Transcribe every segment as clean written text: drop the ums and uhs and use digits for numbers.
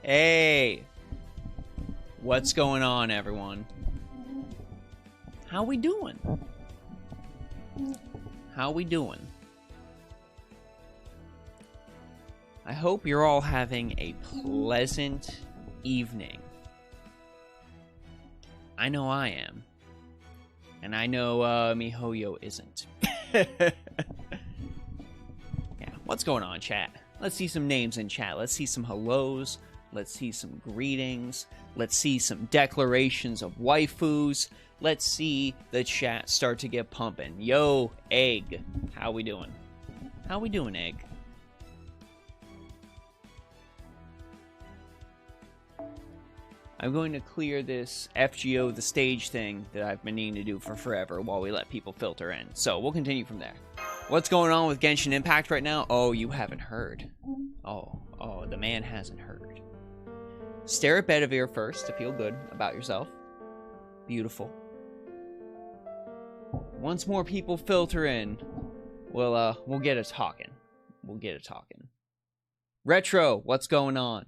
Hey! What's going on, everyone? How we doing? How we doing? I hope you're all having a pleasant evening. I know I am. And I know MiHoYo isn't. Yeah, what's going on, chat? Let's see some names in chat. Let's see some hellos. Let's see some greetings. Let's see some declarations of waifus. Let's see the chat start to get pumping. Yo, Egg. How we doing? How we doing, Egg? I'm going to clear this FGO the stage thing that I've been needing to do for forever while we let people filter in. So we'll continue from there. What's going on with Genshin Impact right now? Oh, you haven't heard. Oh, the man hasn't heard. Stare at Bedivere first to feel good about yourself. Beautiful. Once more people filter in, we'll get it talking. We'll get it talking. Retro, what's going on?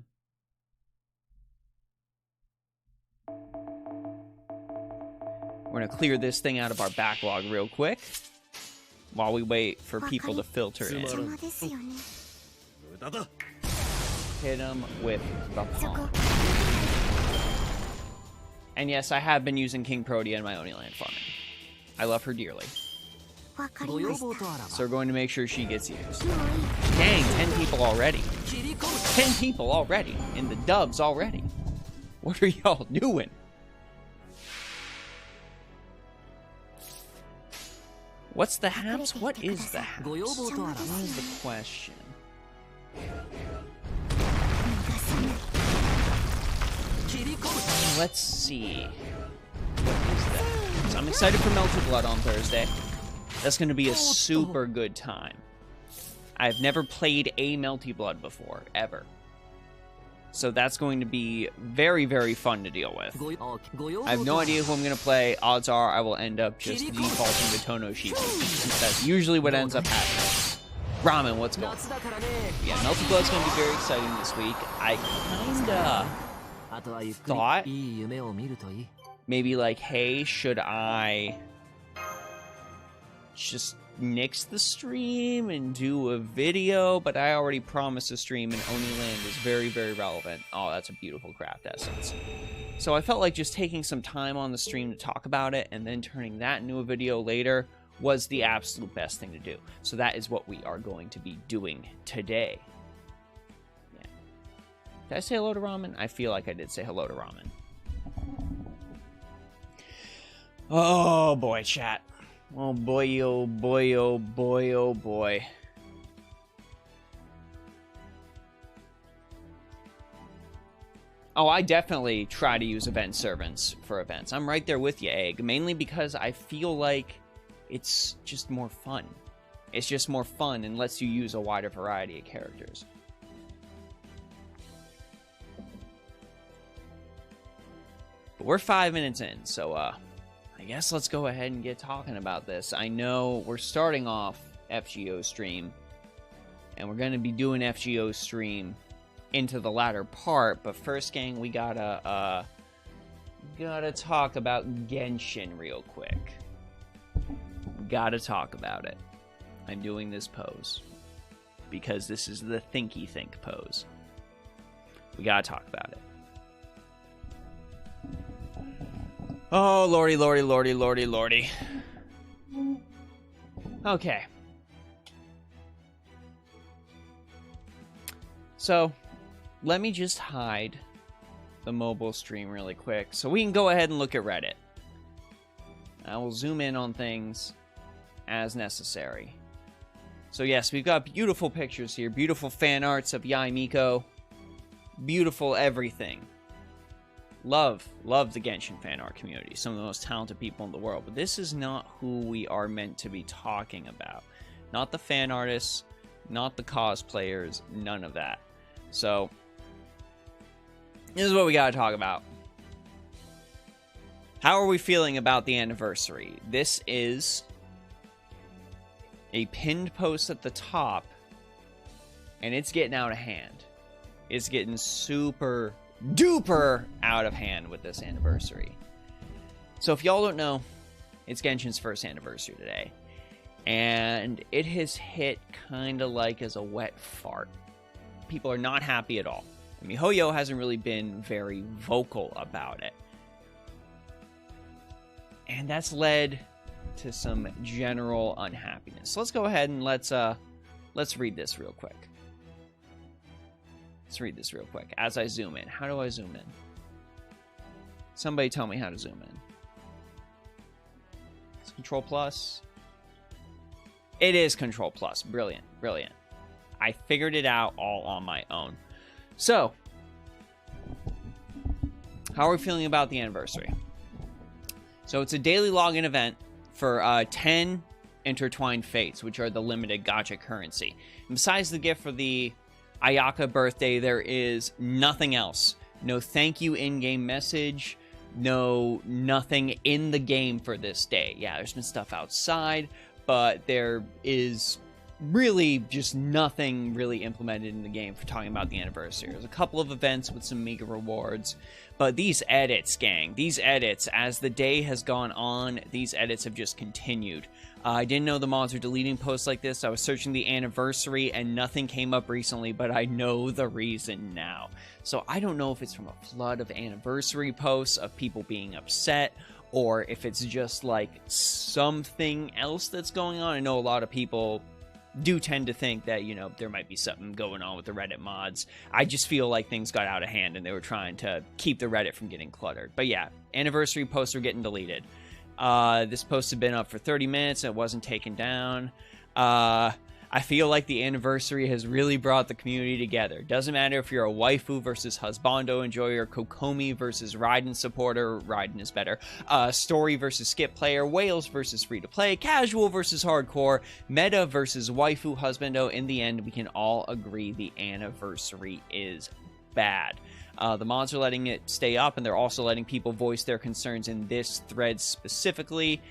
We're gonna clear this thing out of our backlog real quick while we wait for people to filter in. Hit them with the palm. And yes, I have been using King Protea in my Oniland farming. I love her dearly. So we're going to make sure she gets used. Dang, 10 people already. 10 people already. In the dubs already. What are y'all doing? What's the haps? What is the haps? What is the question? Let's see. What is that? So I'm excited for Melted Blood on Thursday. That's going to be a super good time. I've never played a Melty Blood before, ever. So that's going to be very, very fun to deal with. I have no idea who I'm going to play. Odds are I will end up just defaulting to Tono Shifu. That's usually what ends up happening. Ramen, what's going on? Yeah, Melty Blood's going to be very exciting this week. I kinda thought maybe like, hey, should I just nix the stream and do a video? But I already promised a stream, and Oniland is very, very relevant. Oh, that's a beautiful craft essence. So I felt like just taking some time on the stream to talk about it and then turning that into a video later was the absolute best thing to do. So that is what we are going to be doing today. Yeah. Did I say hello to Ramen? I feel like I did say hello to Ramen. Oh boy, chat. Oh boy, oh boy, oh boy, oh boy. Oh, I definitely try to use event servants for events. I'm right there with you, Egg. Mainly because I feel like it's just more fun. It's just more fun and lets you use a wider variety of characters. But we're 5 minutes in, so I guess let's go ahead and get talking about this. I know we're starting off FGO stream, and we're going to be doing FGO stream into the latter part, but first, gang, we gotta talk about Genshin real quick. Gotta talk about it. I'm doing this pose because this is the thinky think pose. We gotta talk about it. Oh, lordy, lordy, lordy, lordy, lordy. Okay. So, let me just hide the mobile stream really quick so we can go ahead and look at Reddit. I will zoom in on things as necessary. So yes, we've got beautiful pictures here. Beautiful fan arts of Yai Miko. Beautiful everything. Love the Genshin fan art community. Some of the most talented people in the world. But this is not who we are meant to be talking about. Not the fan artists, not the cosplayers, none of that. So, this is what we gotta talk about. How are we feeling about the anniversary? This is a pinned post at the top, and it's getting out of hand. It's getting super duper out of hand with this anniversary. So if y'all don't know, it's Genshin's first anniversary today. And it has hit kind of like as a wet fart. People are not happy at all. MiHoYo hasn't really been very vocal about it. And that's led to some general unhappiness. So let's go ahead and let's read this real quick. Let's read this real quick as I zoom in. How do I zoom in? Somebody tell me how to zoom in. It's Control Plus. It is Control Plus. Brilliant, brilliant. I figured it out all on my own. So, how are we feeling about the anniversary? So it's a daily login event for 10 intertwined fates, which are the limited gacha currency. And besides the gift for the Ayaka birthday, there is nothing else. No thank you in-game message. No nothing in the game for this day. Yeah, there's been stuff outside, but there is really just nothing really implemented in the game for talking about the anniversary. There's a couple of events with some meager rewards, but these edits, gang, these edits, as the day has gone on, these edits have just continued. I didn't know the mods were deleting posts like this. I was searching the anniversary and nothing came up recently, but I know the reason now. So I don't know if it's from a flood of anniversary posts of people being upset, or if it's just like something else that's going on. I know a lot of people do tend to think that, you know, there might be something going on with the Reddit mods. I just feel like things got out of hand and they were trying to keep the Reddit from getting cluttered. But yeah, anniversary posts are getting deleted. This post had been up for 30 minutes and it wasn't taken down. I feel like the anniversary has really brought the community together. Doesn't matter if you're a waifu versus husbando enjoyer, Kokomi versus Raiden supporter, Raiden is better, story versus skip player, whales versus free-to-play, casual versus hardcore, meta versus waifu husbando. In the end, we can all agree the anniversary is bad. The mods are letting it stay up, and they're also letting people voice their concerns in this thread specifically.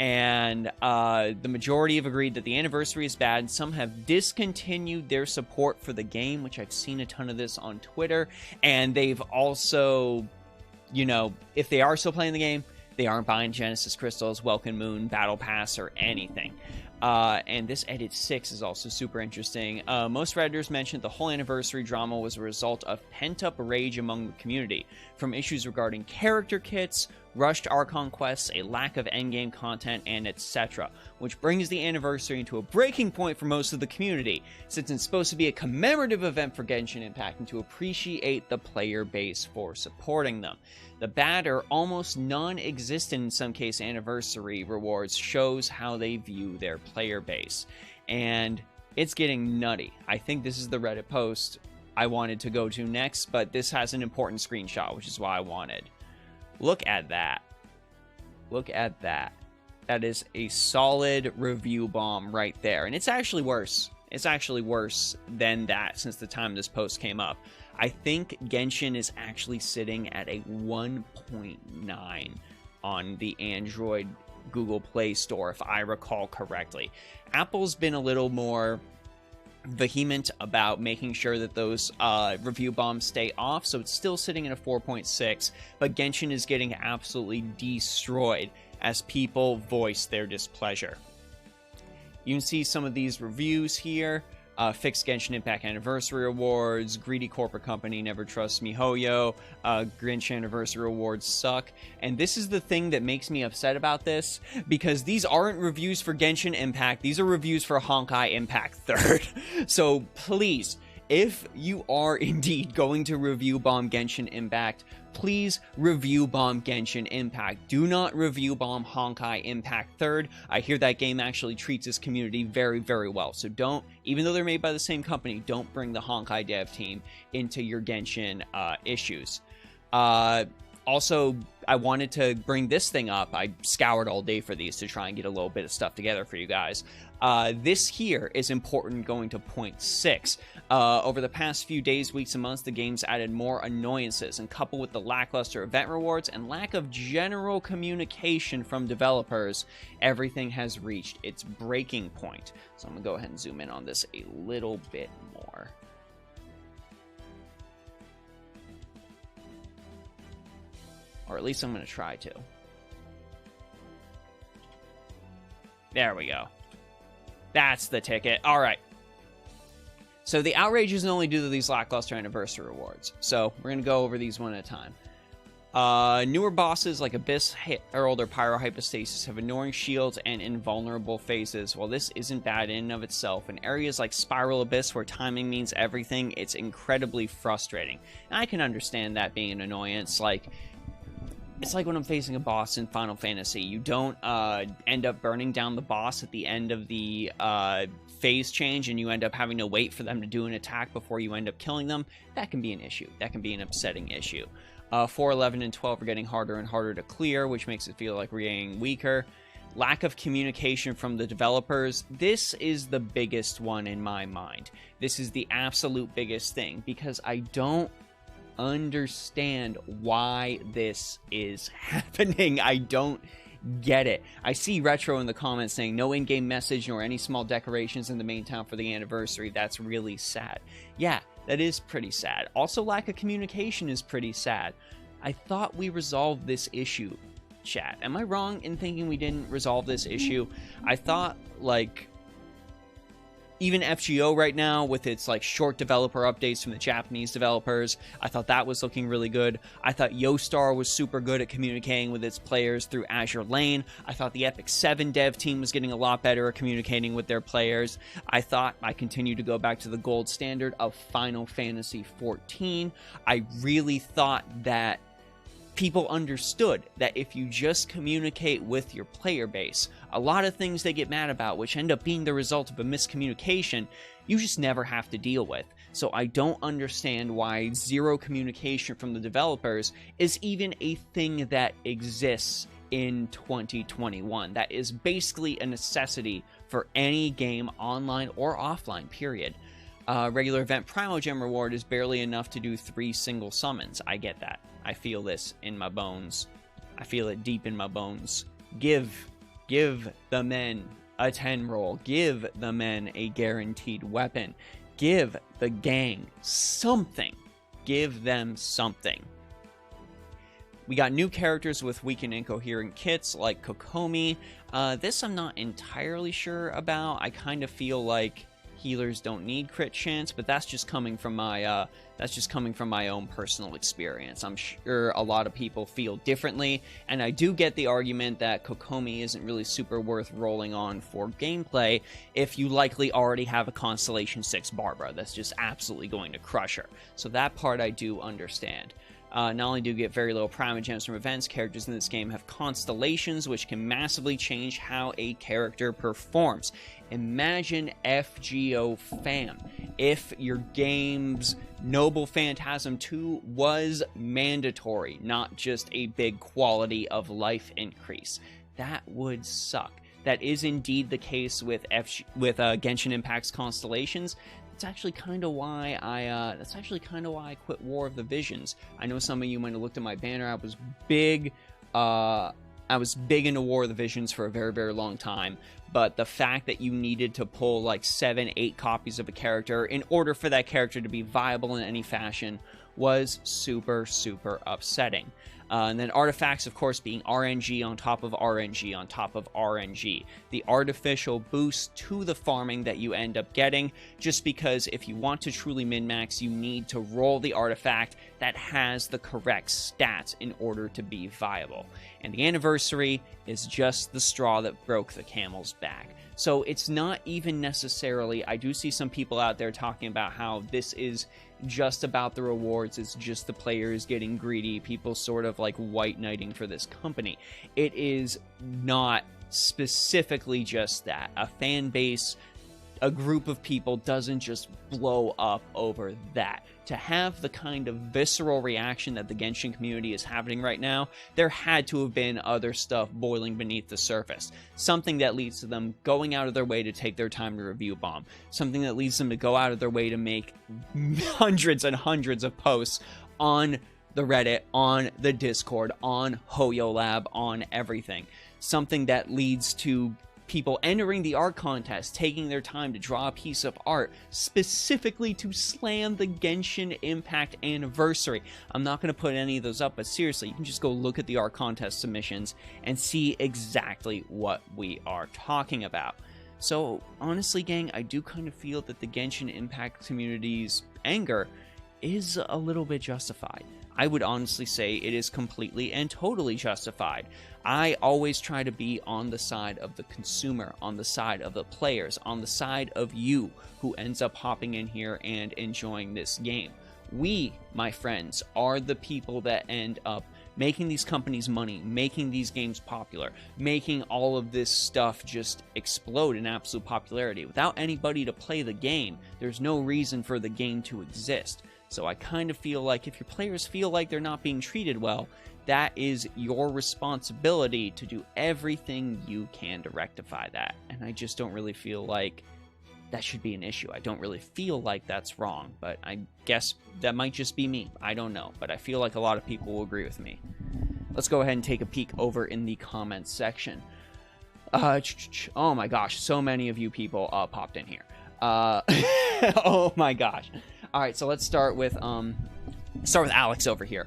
And the majority have agreed that the anniversary is bad, and some have discontinued their support for the game, which I've seen a ton of this on Twitter. And they've also, you know, if they are still playing the game, they aren't buying Genesis Crystals, Welcome Moon, Battle Pass, or anything. And this Edit 6 is also super interesting. Most Redditors mentioned the whole anniversary drama was a result of pent-up rage among the community, from issues regarding character kits, rushed Archon quests, a lack of endgame content, and etc., which brings the anniversary into a breaking point for most of the community, since it's supposed to be a commemorative event for Genshin Impact and to appreciate the player base for supporting them. The bad or almost non-existent in some case anniversary rewards shows how they view their player base. And it's getting nutty. I think this is the Reddit post I wanted to go to next, but this has an important screenshot, which is why I wanted. Look at that. Look at that. That is a solid review bomb right there. And it's actually worse. It's actually worse than that since the time this post came up. I think Genshin is actually sitting at a 1.9 on the Android Google Play Store, if I recall correctly. Apple's been a little more vehement about making sure that those review bombs stay off, so it's still sitting at a 4.6, but Genshin is getting absolutely destroyed as people voice their displeasure. You can see some of these reviews here. Fixed Genshin Impact Anniversary Awards, greedy corporate company never trusts MiHoYo, Grinch Anniversary Awards suck. And this is the thing that makes me upset about this, because these aren't reviews for Genshin Impact, these are reviews for Honkai Impact 3rd. So please, if you are indeed going to review bomb Genshin Impact, please review bomb Genshin Impact. Do not review bomb Honkai Impact 3rd. I hear that game actually treats its community very, very well. So don't, even though they're made by the same company, don't bring the Honkai dev team into your Genshin issues. Also, I wanted to bring this thing up. I scoured all day for these to try and get a little bit of stuff together for you guys. This here is important going to point 6. Over the past few days, weeks, and months, the game's added more annoyances, and coupled with the lackluster event rewards and lack of general communication from developers, everything has reached its breaking point. So I'm going to go ahead and zoom in on this a little bit more. Or at least I'm going to try to. There we go. That's the ticket. All right. So the outrage isn't only due to these lackluster anniversary rewards. So we're going to go over these one at a time. Newer bosses like Abyss, Herald, or Pyrohypostasis have annoying shields and invulnerable phases. While this isn't bad in and of itself, in areas like Spiral Abyss where timing means everything, it's incredibly frustrating. And I can understand that being an annoyance. It's like when I'm facing a boss in Final Fantasy. You don't end up burning down the boss at the end of the phase change, and you end up having to wait for them to do an attack before you end up killing them. That can be an issue. That can be an upsetting issue. 4, 11, and 12 are getting harder and harder to clear, which makes it feel like we're getting weaker. Lack of communication from the developers. This is the biggest one in my mind. This is the absolute biggest thing, because I don't understand why this is happening. I don't get it. I see Retro in the comments saying no in-game message nor any small decorations in the main town for the anniversary. That's really sad. Yeah, that is pretty sad. Also, lack of communication is pretty sad. I thought we resolved this issue, chat. Am I wrong in thinking we didn't resolve this issue? I thought, like, even FGO right now with its like short developer updates from the Japanese developers, I thought that was looking really good. I thought Yostar was super good at communicating with its players through Azure Lane. I thought the Epic 7 dev team was getting a lot better at communicating with their players. I thought I continued to go back to the gold standard of Final Fantasy XIV. I really thought that people understood that if you just communicate with your player base, a lot of things they get mad about, which end up being the result of a miscommunication, you just never have to deal with. So I don't understand why zero communication from the developers is even a thing that exists in 2021. That is basically a necessity for any game, online or offline, period. Regular event Primogem reward is barely enough to do 3 single summons. I get that. I feel this in my bones. I feel it deep in my bones. Give the men a 10 roll. Give the men a guaranteed weapon. Give the gang something. Give them something. We got new characters with weak and incoherent kits like Kokomi. This I'm not entirely sure about. I kind of feel like healers don't need crit chance, but that's just coming from my own personal experience. I'm sure a lot of people feel differently, and I do get the argument that Kokomi isn't really super worth rolling on for gameplay if you likely already have a Constellation 6 Barbara that's just absolutely going to crush her. So that part I do understand. Not only do you get very low primogems from events, characters in this game have constellations, which can massively change how a character performs. Imagine FGO fam if your game's Noble Phantasm 2 was mandatory, not just a big quality of life increase. That would suck. That is indeed the case with Genshin Impact's constellations. That's actually kind of why I quit War of the Visions. I know some of you might have looked at my banner. I was big into War of the Visions for a very, very long time, but the fact that you needed to pull like 7, 8 copies of a character in order for that character to be viable in any fashion was super, super upsetting. And then artifacts, of course, being RNG on top of RNG on top of RNG. The artificial boost to the farming that you end up getting, just because if you want to truly min-max, you need to roll the artifact that has the correct stats in order to be viable. And the anniversary is just the straw that broke the camel's back. So it's not even necessarily, I do see some people out there talking about how this is just about the rewards, it's just the players getting greedy, people sort of like white knighting for this company. It is not specifically just that. A fan base, a group of people doesn't just blow up over that. To have the kind of visceral reaction that the Genshin community is having right now, there had to have been other stuff boiling beneath the surface. Something that leads to them going out of their way to take their time to review bomb. Something that leads them to go out of their way to make hundreds and hundreds of posts on the Reddit, on the Discord, on HoYoLab, on everything. Something that leads to people entering the art contest, taking their time to draw a piece of art specifically to slam the Genshin Impact anniversary. I'm not going to put any of those up, but seriously, you can just go look at the art contest submissions and see exactly what we are talking about. So honestly, gang, I do kind of feel that the Genshin Impact community's anger is a little bit justified. I would honestly say it is completely and totally justified. I always try to be on the side of the consumer, on the side of the players, on the side of you who ends up hopping in here and enjoying this game. We, my friends, are the people that end up making these companies money, making these games popular, making all of this stuff just explode in absolute popularity. Without anybody to play the game, there's no reason for the game to exist. So I kind of feel like if your players feel like they're not being treated well, that is your responsibility to do everything you can to rectify that. And I just don't really feel like that should be an issue. I don't really feel like that's wrong, but I guess that might just be me. I don't know, but I feel like a lot of people will agree with me. Let's go ahead and take a peek over in the comments section. Oh my gosh, so many of you people popped in here. Oh my gosh. All right, so let's start with Alex over here.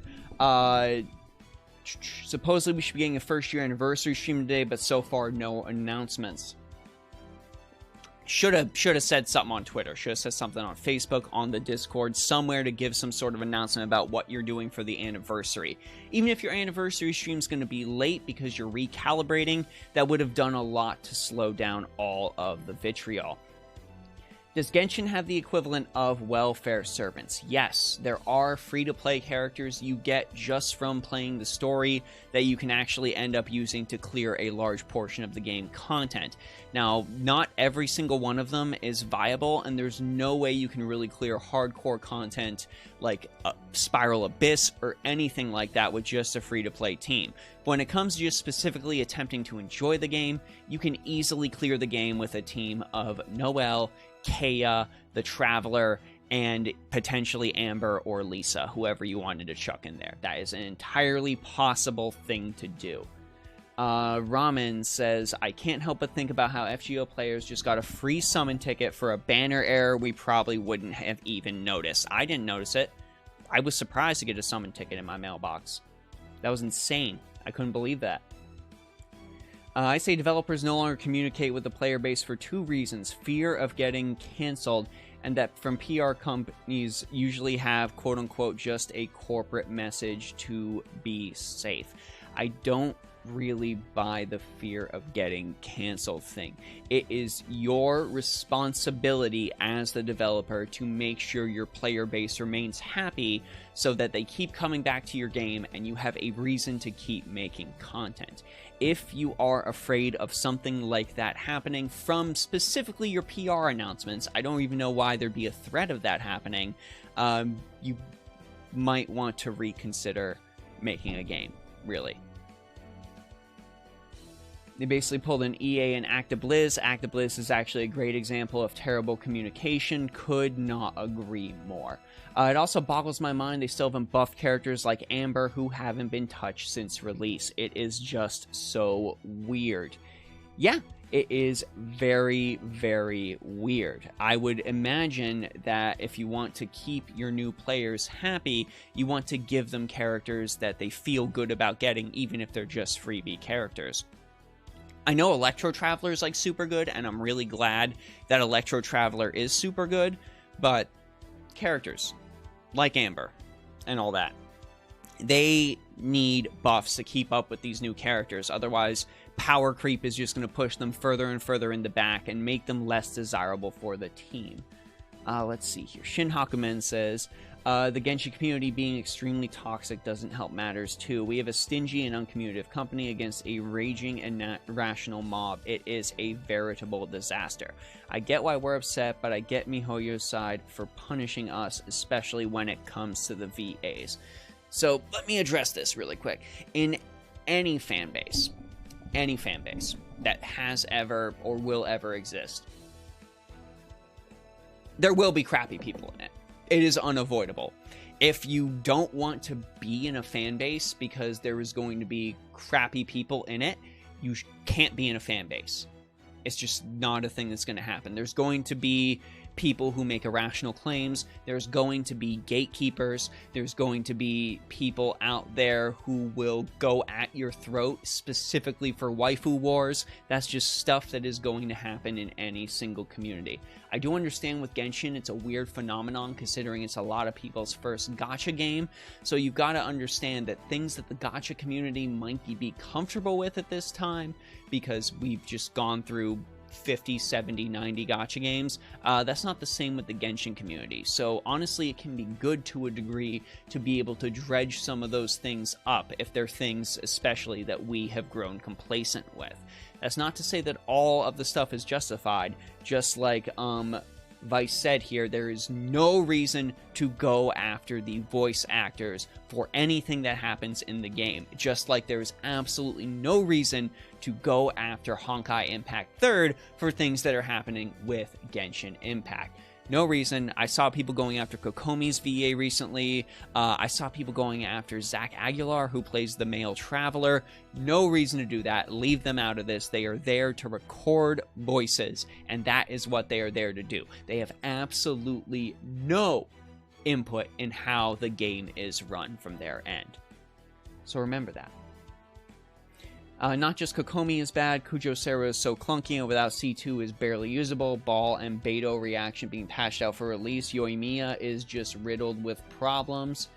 Supposedly we should be getting a first-year anniversary stream today, but so far no announcements. Should have said something on Twitter. Should have said something on Facebook, on the Discord, somewhere to give some sort of announcement about what you're doing for the anniversary. Even if your anniversary stream is going to be late because you're recalibrating, that would have done a lot to slow down all of the vitriol. Does Genshin have the equivalent of welfare servants? Yes, there are free-to-play characters you get just from playing the story that you can actually end up using to clear a large portion of the game content. Now, not every single one of them is viable, and there's no way you can really clear hardcore content like Spiral Abyss or anything like that with just a free-to-play team. When it comes to just specifically attempting to enjoy the game, you can easily clear the game with a team of Noelle, Kea, the Traveler, and potentially Amber or Lisa, whoever you wanted to chuck in there. That is an entirely possible thing to do. Ramen says, I can't help but think about how FGO players just got a free summon ticket for a banner error we probably wouldn't have even noticed. I didn't notice it. I was surprised to get a summon ticket in my mailbox. That was insane. I couldn't believe that. I say developers no longer communicate with the player base for two reasons. Fear of getting canceled, and that from PR companies usually have, quote-unquote, just a corporate message to be safe. I don't really buy the fear of getting canceled thing. It is your responsibility as the developer to make sure your player base remains happy so that they keep coming back to your game and you have a reason to keep making content. If you are afraid of something like that happening from specifically your PR announcements, I don't even know why there'd be a threat of that happening, you might want to reconsider making a game, really. They basically pulled in EA and ActiBliz. ActiBliz is actually a great example of terrible communication. Could not agree more. It also boggles my mind they still haven't buffed characters like Amber who haven't been touched since release. It is just so weird. Yeah, it is very, very weird. I would imagine that if you want to keep your new players happy, you want to give them characters that they feel good about getting, even if they're just freebie characters. I know Electro Traveler is like super good, and I'm really glad that Electro Traveler is super good, but characters like Amber and all that, they need buffs to keep up with these new characters. Otherwise, power creep is just going to push them further and further in the back and make them less desirable for the team. Let's see here. Shin Hakumen says, the Genshin community being extremely toxic doesn't help matters too. We have a stingy and uncommunicative company against a raging and irrational mob. It is a veritable disaster. I get why we're upset, but I get MiHoYo's side for punishing us, especially when it comes to the VAs. So let me address this really quick. In any fan base that has ever or will ever exist, there will be crappy people in it. It is unavoidable. If you don't want to be in a fan base because there is going to be crappy people in it, you can't be in a fan base. It's just not a thing that's going to happen. There's going to be people who make irrational claims. There's going to be gatekeepers. There's going to be people out there who will go at your throat specifically for waifu wars. That's just stuff that is going to happen in any single community. I do understand with Genshin, it's a weird phenomenon considering it's a lot of people's first gacha game. So you've got to understand that things that the gacha community might be comfortable with at this time, because we've just gone through 50, 70, 90 gacha games. That's not the same with the Genshin community. So honestly, it can be good to a degree to be able to dredge some of those things up if they're things especially that we have grown complacent with. That's not to say that all of the stuff is justified. Just like Vice said here, there is no reason to go after the voice actors for anything that happens in the game. Just like there is absolutely no reason to go after Honkai Impact 3rd for things that are happening with Genshin Impact. No reason. I saw people going after Kokomi's VA recently. I saw people going after Zach Aguilar, who plays the male traveler. No reason to do that. Leave them out of this. They are there to record voices, and that is what they are there to do. They have absolutely no input in how the game is run from their end. So remember that. Not just Kokomi is bad, Kujo Sera is so clunky and without C2 is barely usable, Ball and Beto reaction being patched out for release, Yoimiya is just riddled with problems.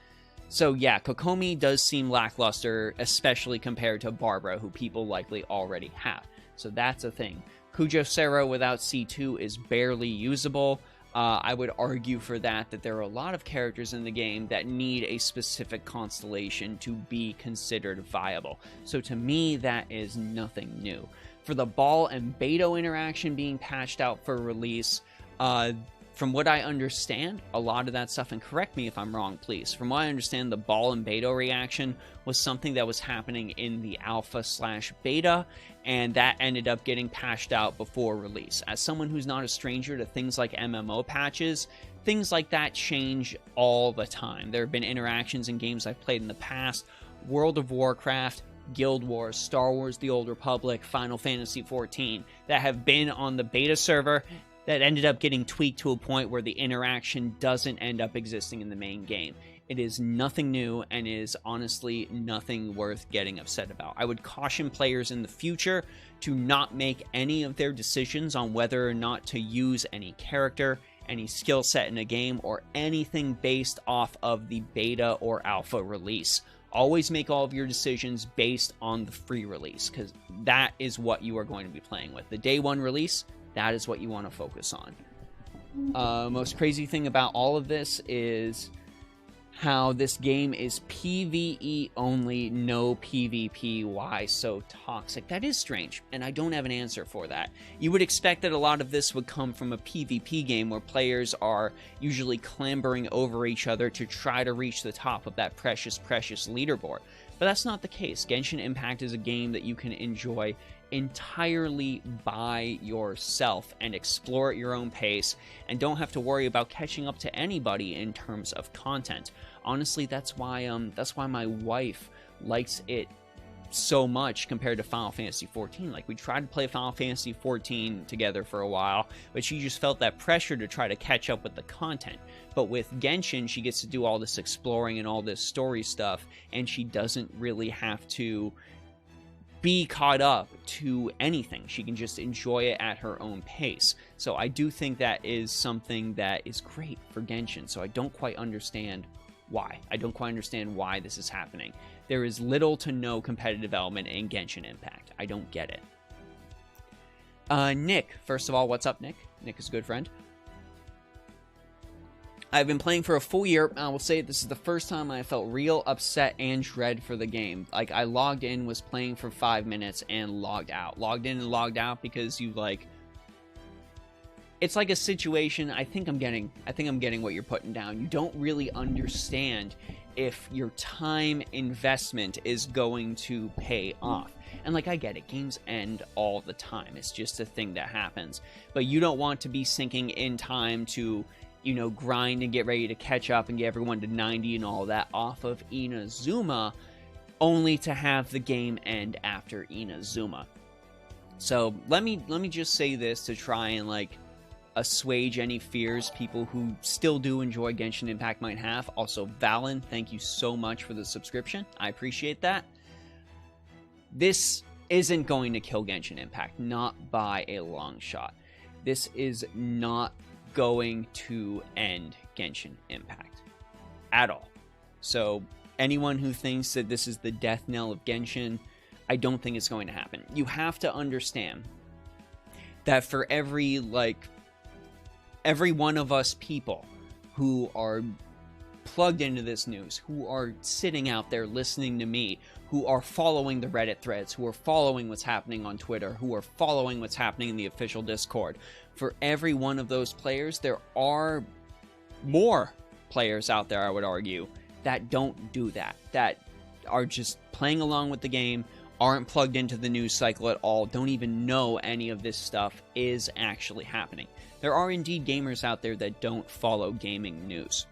So yeah, Kokomi does seem lackluster, especially compared to Barbara, who people likely already have. So that's a thing. Kujo Sera without C2 is barely usable. I would argue for that there are a lot of characters in the game that need a specific constellation to be considered viable. So to me, that is nothing new. For the Ball and Beto interaction being patched out for release, from what I understand, a lot of that stuff, and correct me if I'm wrong, please. From what I understand, the Ball and Beto reaction was something that was happening in the alpha/beta, and that ended up getting patched out before release. As someone who's not a stranger to things like MMO patches, things like that change all the time. There have been interactions in games I've played in the past, World of Warcraft, Guild Wars, Star Wars The Old Republic, Final Fantasy XIV, that have been on the beta server that ended up getting tweaked to a point where the interaction doesn't end up existing in the main game. It is nothing new and is honestly nothing worth getting upset about. I would caution players in the future to not make any of their decisions on whether or not to use any character, any skill set in a game, or anything based off of the beta or alpha release. Always make all of your decisions based on the free release, because that is what you are going to be playing with. The day one release, that is what you want to focus on. Most crazy thing about all of this is how this game is PvE only, no PvP. Why so toxic? That is strange, and I don't have an answer for that. You would expect that a lot of this would come from a PvP game where players are usually clambering over each other to try to reach the top of that precious leaderboard. But that's not the case. Genshin Impact is a game that you can enjoy entirely by yourself and explore at your own pace and don't have to worry about catching up to anybody in terms of content. Honestly, that's why my wife likes it so much compared to Final Fantasy XIV. Like, we tried to play Final Fantasy XIV together for a while, but she just felt that pressure to try to catch up with the content. But with Genshin, she gets to do all this exploring and all this story stuff, and she doesn't really have to be caught up to anything. She can just enjoy it at her own pace. So I do think that is something that is great for Genshin. So I don't quite understand why. I don't quite understand why this is happening. There is little to no competitive element in Genshin Impact. I don't get it. Nick, first of all, what's up, Nick? Nick is a good friend. I've been playing for a full year. I will say this is the first time I felt real upset and dread for the game. Like, I logged in, was playing for 5 minutes, and logged out. Logged in and logged out because you, like... It's like a situation, I think I'm getting what you're putting down. You don't really understand if your time investment is going to pay off. And, like, I get it. Games end all the time. It's just a thing that happens. But you don't want to be sinking in time to, you know, grind and get ready to catch up and get everyone to 90 and all that off of Inazuma, only to have the game end after Inazuma. So let me just say this to try and like assuage any fears people who still do enjoy Genshin Impact might have. Also, Valen, thank you so much for the subscription. I appreciate that. This isn't going to kill Genshin Impact, not by a long shot. This is not going to end Genshin Impact at all. So anyone who thinks that this is the death knell of Genshin, I don't think it's going to happen. You have to understand that for every one of us people who are plugged into this news, who are sitting out there listening to me, who are following the Reddit threads, who are following what's happening on Twitter, who are following what's happening in the official Discord, for every one of those players, there are more players out there, I would argue, that don't do that, that are just playing along with the game, aren't plugged into the news cycle at all, don't even know any of this stuff is actually happening. There are indeed gamers out there that don't follow gaming news.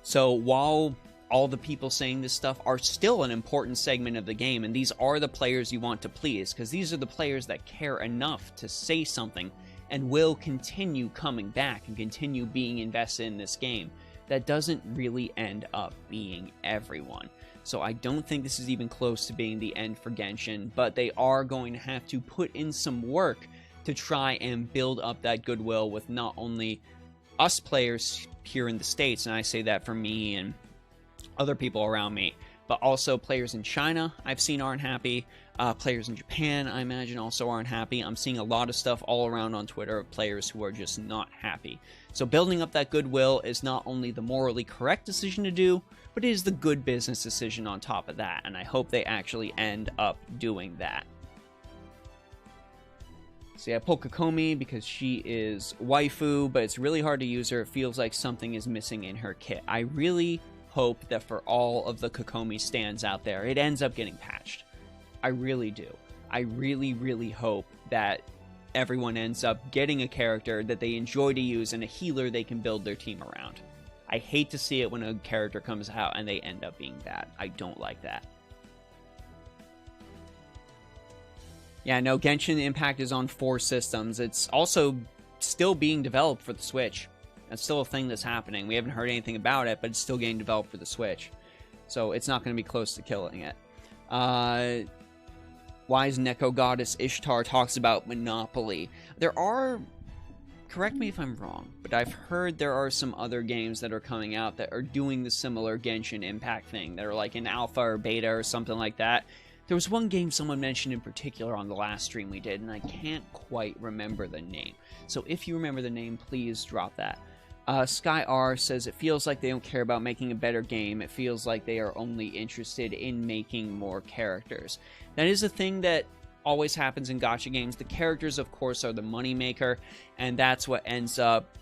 So while all the people saying this stuff are still an important segment of the game, and these are the players you want to please, because these are the players that care enough to say something and will continue coming back and continue being invested in this game, that doesn't really end up being everyone. So I don't think this is even close to being the end for Genshin, but they are going to have to put in some work to try and build up that goodwill with not only us players here in the States, and I say that for me and other people around me, but also players in China I've seen aren't happy. Players in Japan, I imagine, also aren't happy. I'm seeing a lot of stuff all around on Twitter of players who are just not happy. So building up that goodwill is not only the morally correct decision to do, but it is the good business decision on top of that, and I hope they actually end up doing that. So yeah, pull Kokomi because she is waifu, but it's really hard to use her. It feels like something is missing in her kit. I really hope that for all of the Kokomi stands out there, it ends up getting patched. I really do. I really, really hope that everyone ends up getting a character that they enjoy to use and a healer they can build their team around. I hate to see it when a character comes out and they end up being bad. I don't like that. Yeah, no, Genshin Impact is on 4 systems. It's also still being developed for the Switch. That's still a thing that's happening. We haven't heard anything about it, but it's still getting developed for the Switch. So it's not going to be close to killing it. Wise Neko Goddess Ishtar talks about Monopoly. There are, correct me if I'm wrong, but I've heard there are some other games that are coming out that are doing the similar Genshin Impact thing. That are like in alpha or beta or something like that. There was one game someone mentioned in particular on the last stream we did, and I can't quite remember the name. So if you remember the name, please drop that. Sky R says, it feels like they don't care about making a better game. It feels like they are only interested in making more characters. That is a thing that always happens in gacha games. The characters, of course, are the moneymaker, and that's what ends up,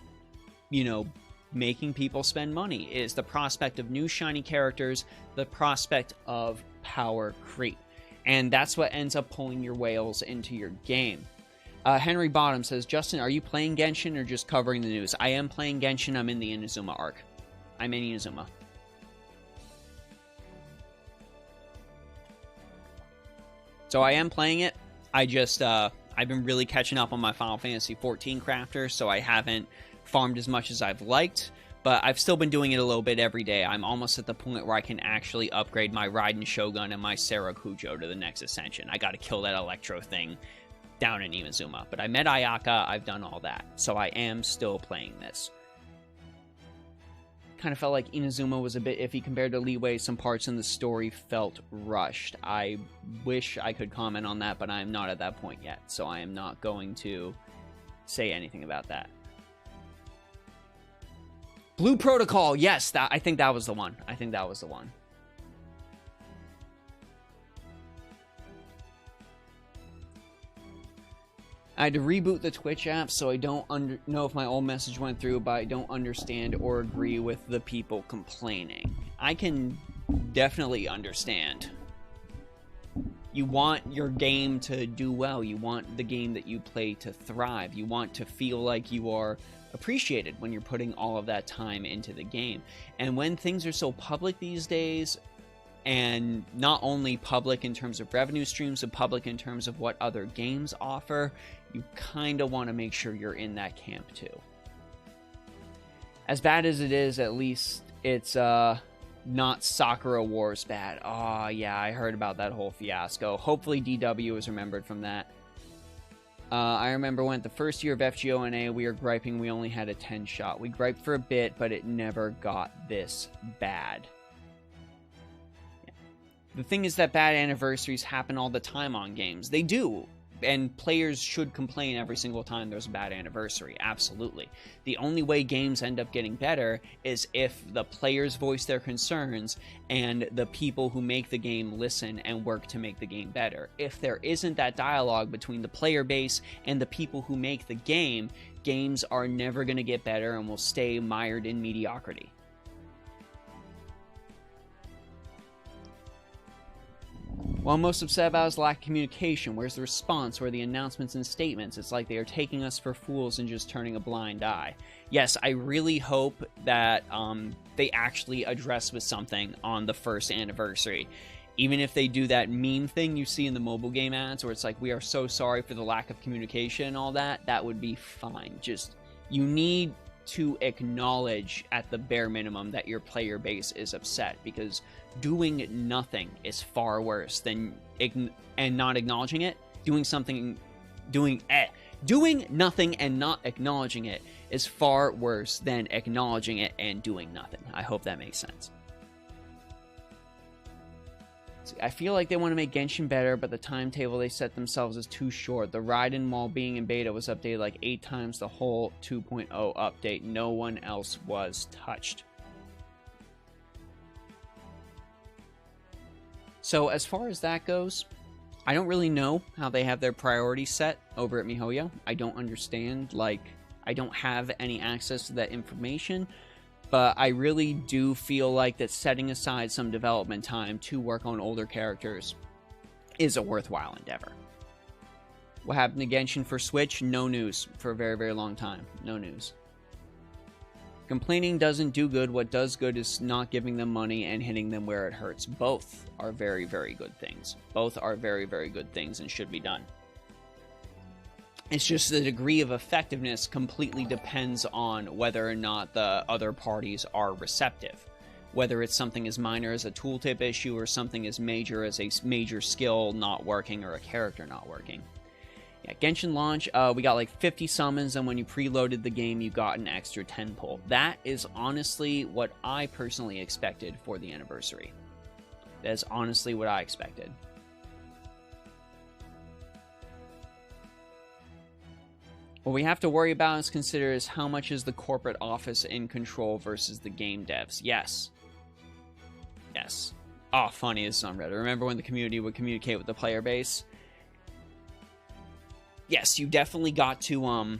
you know, making people spend money, is the prospect of new shiny characters, the prospect of power creep. And that's what ends up pulling your whales into your game. Henry Bottom says, Justin, are you playing Genshin or just covering the news? I am playing Genshin. I'm in the Inazuma arc. I'm in Inazuma. So I am playing it. I just, I've been really catching up on my Final Fantasy XIV crafter, so I haven't farmed as much as I've liked. But I've still been doing it a little bit every day. I'm almost at the point where I can actually upgrade my Raiden Shogun and my Sarakujo to the next Ascension. I gotta kill that Electro thing down in Inazuma. But I met Ayaka, I've done all that. So I am still playing this. Kind of felt like Inazuma was a bit iffy compared to Leeway. Some parts in the story felt rushed. I wish I could comment on that, but I'm not at that point yet. So I am not going to say anything about that. Blue Protocol, yes, I think that was the one. I think that was the one. I had to reboot the Twitch app, so I don't know if my old message went through, but I don't understand or agree with the people complaining. I can definitely understand. You want your game to do well. You want the game that you play to thrive. You want to feel like you are appreciated when you're putting all of that time into the game. And when things are so public these days, and not only public in terms of revenue streams, but public in terms of what other games offer, you kind of want to make sure you're in that camp too. As bad as it is, at least it's not Sakura Wars bad. Oh yeah, I heard about that whole fiasco. Hopefully DW is remembered from that. I remember when the first year of FGO NA, we were griping we only had a 10 shot. We griped for a bit, but it never got this bad. Yeah. The thing is that bad anniversaries happen all the time on games. They do. And players should complain every single time there's a bad anniversary. Absolutely. The only way games end up getting better is if the players voice their concerns and the people who make the game listen and work to make the game better. If there isn't that dialogue between the player base and the people who make the game, games are never going to get better and will stay mired in mediocrity. What I'm most upset about is lack of communication. Where's the response? Where are the announcements and statements? It's like they are taking us for fools and just turning a blind eye. Yes, I really hope that they actually address with something on the first anniversary. Even if they do that meme thing you see in the mobile game ads where it's like, we are so sorry for the lack of communication and all that, that would be fine. Just, you need to acknowledge at the bare minimum that your player base is upset, because doing nothing is far worse than and not acknowledging it. Doing nothing and not acknowledging it is far worse than acknowledging it and doing nothing. I hope that makes sense. See, I feel like they want to make Genshin better, but the timetable they set themselves is too short. The Raiden, while being in beta, was updated like 8 times the whole 2.0 update. No one else was touched. So as far as that goes, I don't really know how they have their priorities set over at MiHoYo. I don't understand. Like, I don't have any access to that information. But I really do feel like that setting aside some development time to work on older characters is a worthwhile endeavor. What happened to Genshin for Switch? No news for a very, very long time. No news. Complaining doesn't do good. What does good is not giving them money and hitting them where it hurts. Both are very, very good things. Both are very, very good things and should be done. It's just the degree of effectiveness completely depends on whether or not the other parties are receptive. Whether it's something as minor as a tooltip issue or something as major as a major skill not working or a character not working. Yeah, Genshin launch, we got like 50 summons, and when you preloaded the game, you got an extra 10 pull. That is honestly what I personally expected for the anniversary. That is honestly what I expected. What we have to worry about and consider is how much is the corporate office in control versus the game devs. Yes. Yes. Oh, funny, this is on Reddit. Remember when the community would communicate with the player base? Yes, you definitely got to,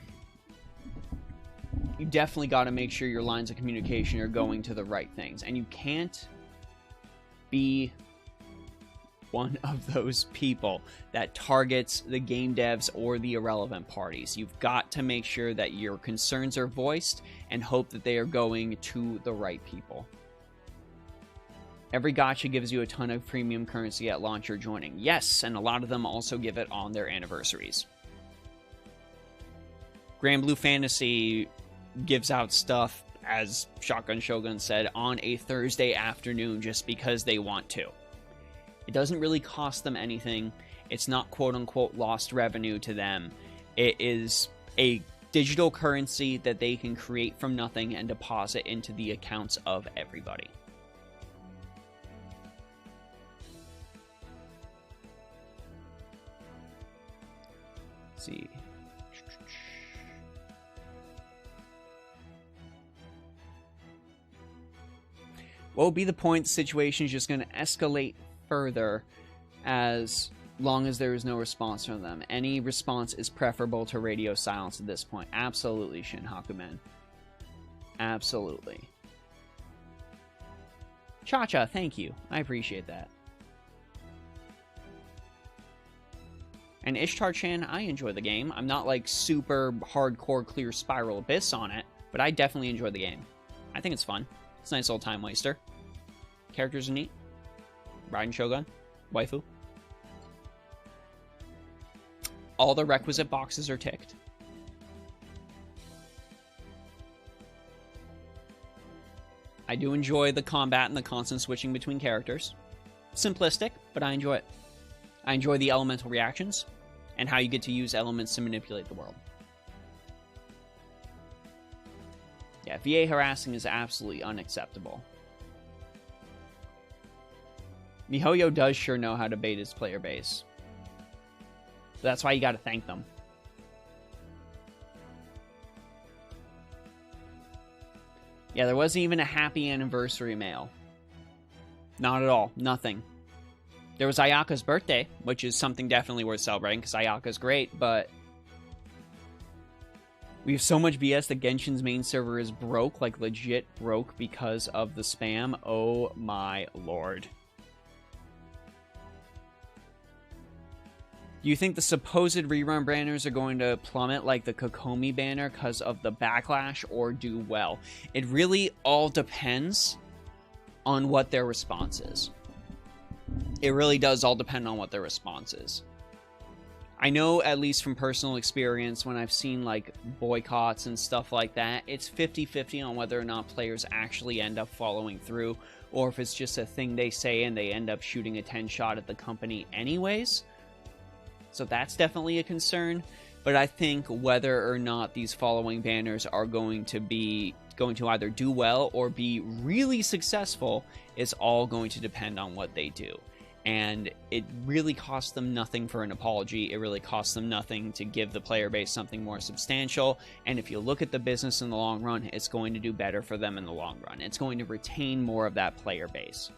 make sure your lines of communication are going to the right things. And you can't be one of those people that targets the game devs or the irrelevant parties. You've got to make sure that your concerns are voiced and hope that they are going to the right people. Every gacha gives you a ton of premium currency at launch or joining. Yes, and a lot of them also give it on their anniversaries. Grand Blue Fantasy gives out stuff, as Shotgun Shogun said, on a Thursday afternoon just because they want to. It doesn't really cost them anything. It's not quote-unquote lost revenue to them. It is a digital currency that they can create from nothing and deposit into the accounts of everybody. Let's see. What will be the point? The situation is just going to escalate further as long as there is no response from them. Any response is preferable to radio silence at this point. Absolutely, Shin Hakumen. Absolutely. Cha-Cha, thank you. I appreciate that. And Ishtar-chan, I enjoy the game. I'm not like super hardcore clear Spiral Abyss on it, but I definitely enjoy the game. I think it's fun. It's a nice little time waster. Characters are neat. Raiden Shogun. Waifu. All the requisite boxes are ticked. I do enjoy the combat and the constant switching between characters. Simplistic, but I enjoy it. I enjoy the elemental reactions and how you get to use elements to manipulate the world. Yeah, VA harassing is absolutely unacceptable. MiHoYo does sure know how to bait his player base. That's why you gotta thank them. Yeah, there wasn't even a happy anniversary mail. Not at all. Nothing. There was Ayaka's birthday, which is something definitely worth celebrating, because Ayaka's great, but we have so much BS that Genshin's main server is broke, like legit broke because of the spam. Oh my lord. Do you think the supposed rerun banners are going to plummet like the Kokomi banner because of the backlash, or do well? It really all depends on what their response is. It really does all depend on what their response is. I know, at least from personal experience, when I've seen like boycotts and stuff like that, it's 50-50 on whether or not players actually end up following through, or if it's just a thing they say and they end up shooting a 10 shot at the company anyways. So that's definitely a concern. But I think whether or not these following banners are going to either do well or be really successful is all going to depend on what they do. And it really costs them nothing for an apology. It really costs them nothing to give the player base something more substantial. And if you look at the business in the long run, it's going to do better for them in the long run. It's going to retain more of that player base.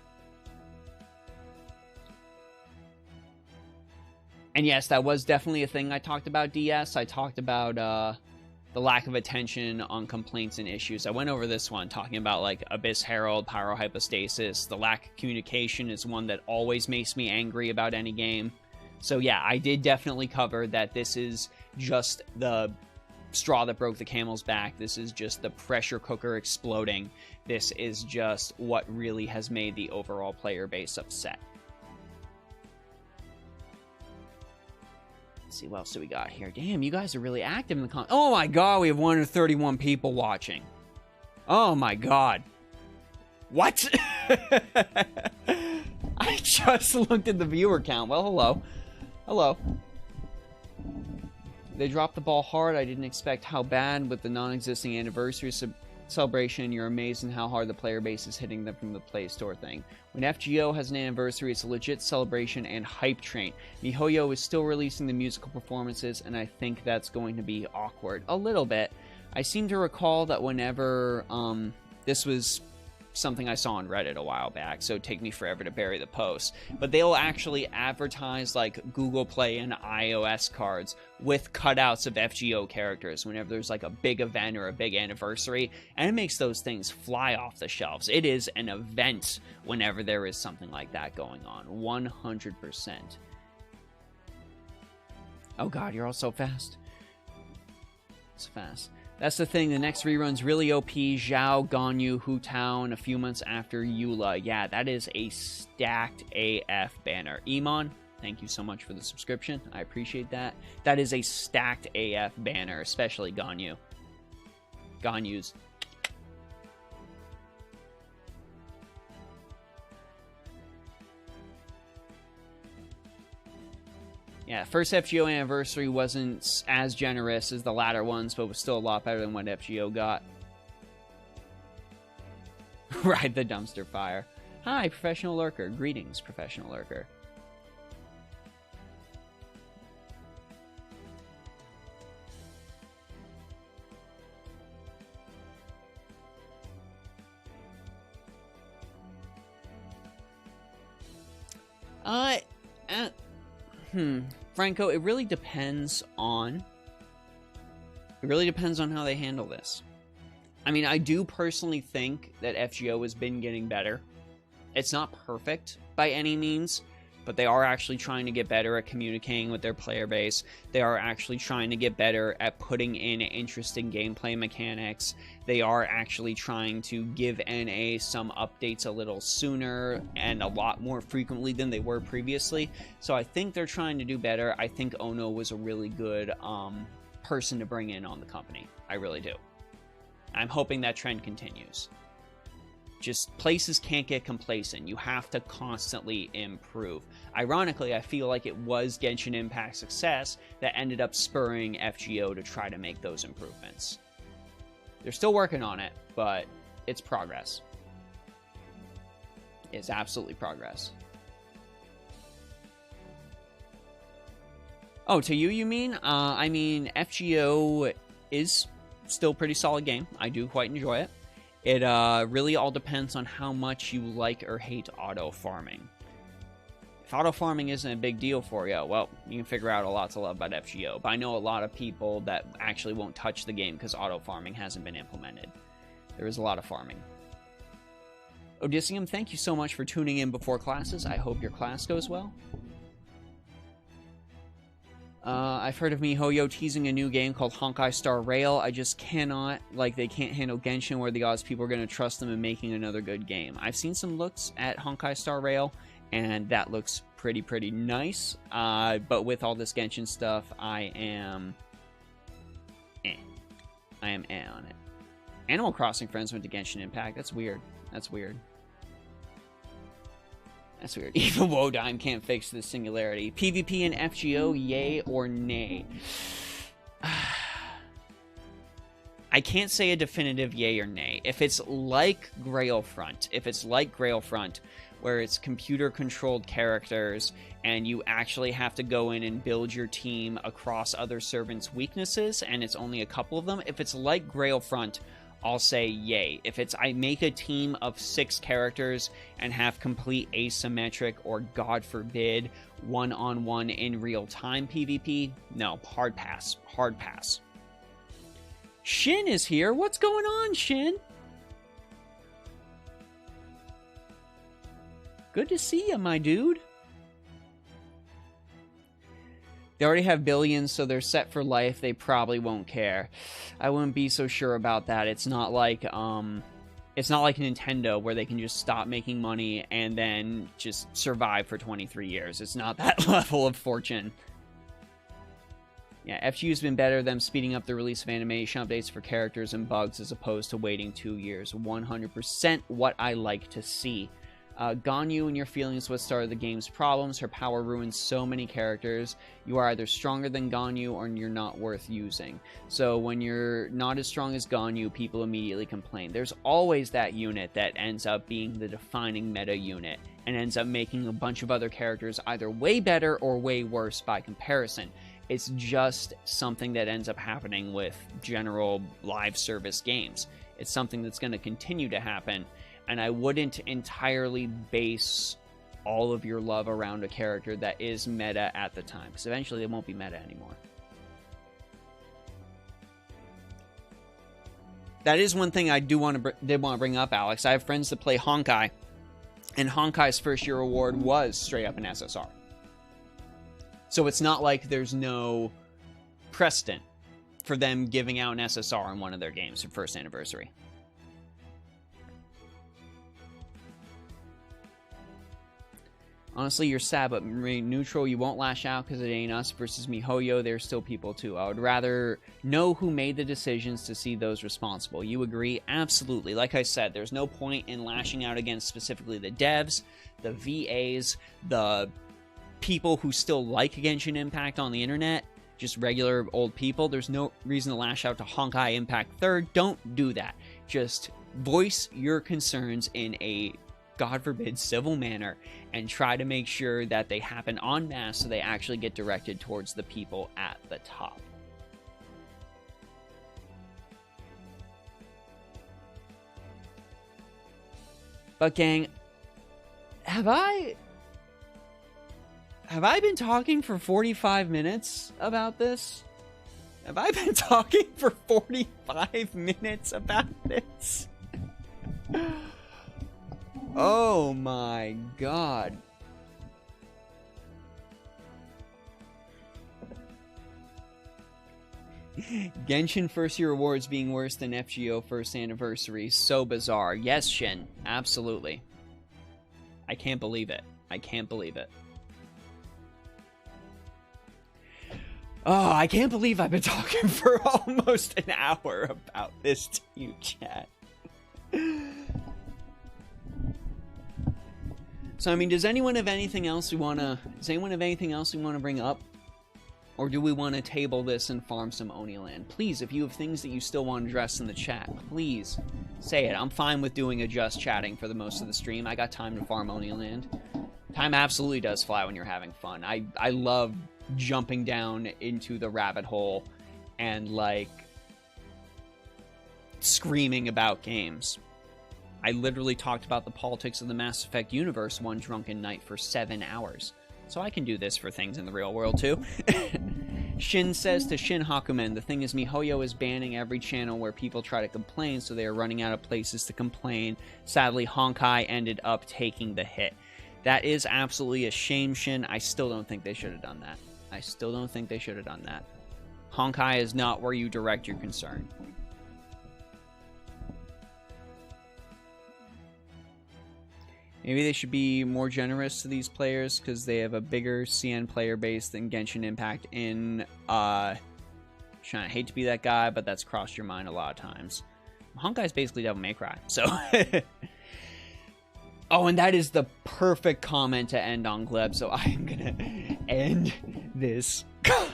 And yes, that was definitely a thing I talked about, DS. I talked about the lack of attention on complaints and issues. I went over this one, talking about like Abyss Herald, Pyrohypostasis. The lack of communication is one that always makes me angry about any game. So yeah, I did definitely cover that this is just the straw that broke the camel's back. This is just the pressure cooker exploding. This is just what really has made the overall player base upset. Let's see, what else do we got here? Damn, you guys are really active in the comments. Oh my god, we have 131 people watching. Oh my god. What? I just looked at the viewer count. Well, hello. Hello. They dropped the ball hard. I didn't expect how bad with the non-existing anniversary celebration. You're amazed in how hard the player base is hitting them from the Play Store thing. When FGO has an anniversary, it's a legit celebration and hype train. MiHoYo is still releasing the musical performances, and I think that's going to be awkward. A little bit. I seem to recall that whenever, this was something I saw on Reddit a while back, so it'd take me forever to bury the post, but they'll actually advertise like Google Play and iOS cards with cutouts of FGO characters whenever there's like a big event or a big anniversary, and it makes those things fly off the shelves. It is an event whenever there is something like that going on. 100%. Oh god, you're all so fast. It's fast. That's the thing, the next rerun's really OP. Zhao, Ganyu, Hu Tao, and a few months after Eula. Yeah, that is a stacked AF banner. Iman, thank you so much for the subscription. I appreciate that. That is a stacked AF banner, especially Ganyu. Ganyu's. Yeah, first FGO anniversary wasn't as generous as the latter ones, but was still a lot better than what FGO got. Ride the dumpster fire. Hi, Professional Lurker. Greetings, Professional Lurker. Franco, it really depends on how they handle this. I mean, I do personally think that FGO has been getting better. It's not perfect by any means, but they are actually trying to get better at communicating with their player base. They are actually trying to get better at putting in interesting gameplay mechanics. They are actually trying to give NA some updates a little sooner and a lot more frequently than they were previously. So I think they're trying to do better. I think Ono was a really good person to bring in on the company. I really do. I'm hoping that trend continues. Just places can't get complacent. You have to constantly improve. Ironically, I feel like it was Genshin Impact's success that ended up spurring FGO to try to make those improvements. They're still working on it, but it's progress. It's absolutely progress. Oh, to you mean? I mean, FGO is still a pretty solid game. I do quite enjoy it. It really all depends on how much you like or hate auto farming. If auto farming isn't a big deal for you, well, you can figure out a lot to love about FGO. But I know a lot of people that actually won't touch the game because auto farming hasn't been implemented. There is a lot of farming. Odysseum, thank you so much for tuning in before classes. I hope your class goes well. I've heard of MiHoYo teasing a new game called Honkai Star Rail. I just cannot, like, they can't handle Genshin where the odds people are going to trust them in making another good game. I've seen some looks at Honkai Star Rail, and that looks pretty nice. But with all this Genshin stuff, I am on it. Animal Crossing friends went to Genshin Impact. That's weird. That's weird. That's weird. Even Wodime can't fix this singularity. PvP and FGO, yay or nay? I can't say a definitive yay or nay. If it's like Grailfront, where it's computer-controlled characters, and you actually have to go in and build your team across other servants' weaknesses, and it's only a couple of them, if it's like Grailfront, I'll say yay. If it's I make a team of 6 characters and have complete asymmetric or, God forbid, one-on-one in real-time PvP, no, hard pass. Hard pass. Shin is here. What's going on, Shin? Good to see you, my dude. They already have billions, so they're set for life. They probably won't care. I wouldn't be so sure about that. It's not like Nintendo where they can just stop making money and then just survive for 23 years. It's not that level of fortune. Yeah, FGO's been better than speeding up the release of animation updates for characters and bugs as opposed to waiting 2 years. 100% what I like to see. Ganyu and your feelings what started the game's problems. Her power ruins so many characters. You are either stronger than Ganyu or you're not worth using. So when you're not as strong as Ganyu, people immediately complain. There's always that unit that ends up being the defining meta unit and ends up making a bunch of other characters either way better or way worse by comparison. It's just something that ends up happening with general live service games. It's something that's going to continue to happen. And I wouldn't entirely base all of your love around a character that is meta at the time, because eventually it won't be meta anymore. That is one thing I did want to bring up, Alex. I have friends that play Honkai, and Honkai's first year award was straight up an SSR. So it's not like there's no precedent for them giving out an SSR in one of their games for first anniversary. Honestly, you're sad, but neutral, you won't lash out because it ain't us versus MiHoYo. There's still people too. I would rather know who made the decisions to see those responsible. You agree? Absolutely. Like I said, there's no point in lashing out against specifically the devs, the VAs, the people who still like Genshin Impact on the internet, just regular old people. There's no reason to lash out to Honkai Impact 3rd. Don't do that. Just voice your concerns in a, God forbid, civil manner, and try to make sure that they happen en masse so they actually get directed towards the people at the top. But gang, have I been talking for 45 minutes about this? Have I been talking for 45 minutes about this? Oh my God. Genshin first year rewards being worse than FGO first anniversary. So bizarre. Yes, Shin. Absolutely. I can't believe it. I can't believe it. Oh, I can't believe I've been talking for almost an hour about this to you, chat. So, I mean, does anyone have anything else we want to... Does anyone have anything else we want to bring up? Or do we want to table this and farm some Oniland? Please, if you have things that you still want to address in the chat, please say it. I'm fine with doing a just chatting for the most of the stream. I got time to farm Oniland. Time absolutely does fly when you're having fun. I love jumping down into the rabbit hole and, like, screaming about games. I literally talked about the politics of the Mass Effect universe one drunken night for 7 hours. So I can do this for things in the real world, too. Shin says to Shin Hakumen, the thing is MiHoYo is banning every channel where people try to complain, so they are running out of places to complain. Sadly, Honkai ended up taking the hit. That is absolutely a shame, Shin. I still don't think they should have done that. I still don't think they should have done that. Honkai is not where you direct your concern. Maybe they should be more generous to these players because they have a bigger CN player base than Genshin Impact in, I hate to be that guy, but that's crossed your mind a lot of times. Honkai's basically Devil May Cry, so... Oh, and that is the perfect comment to end on, Gleb, so I am gonna end this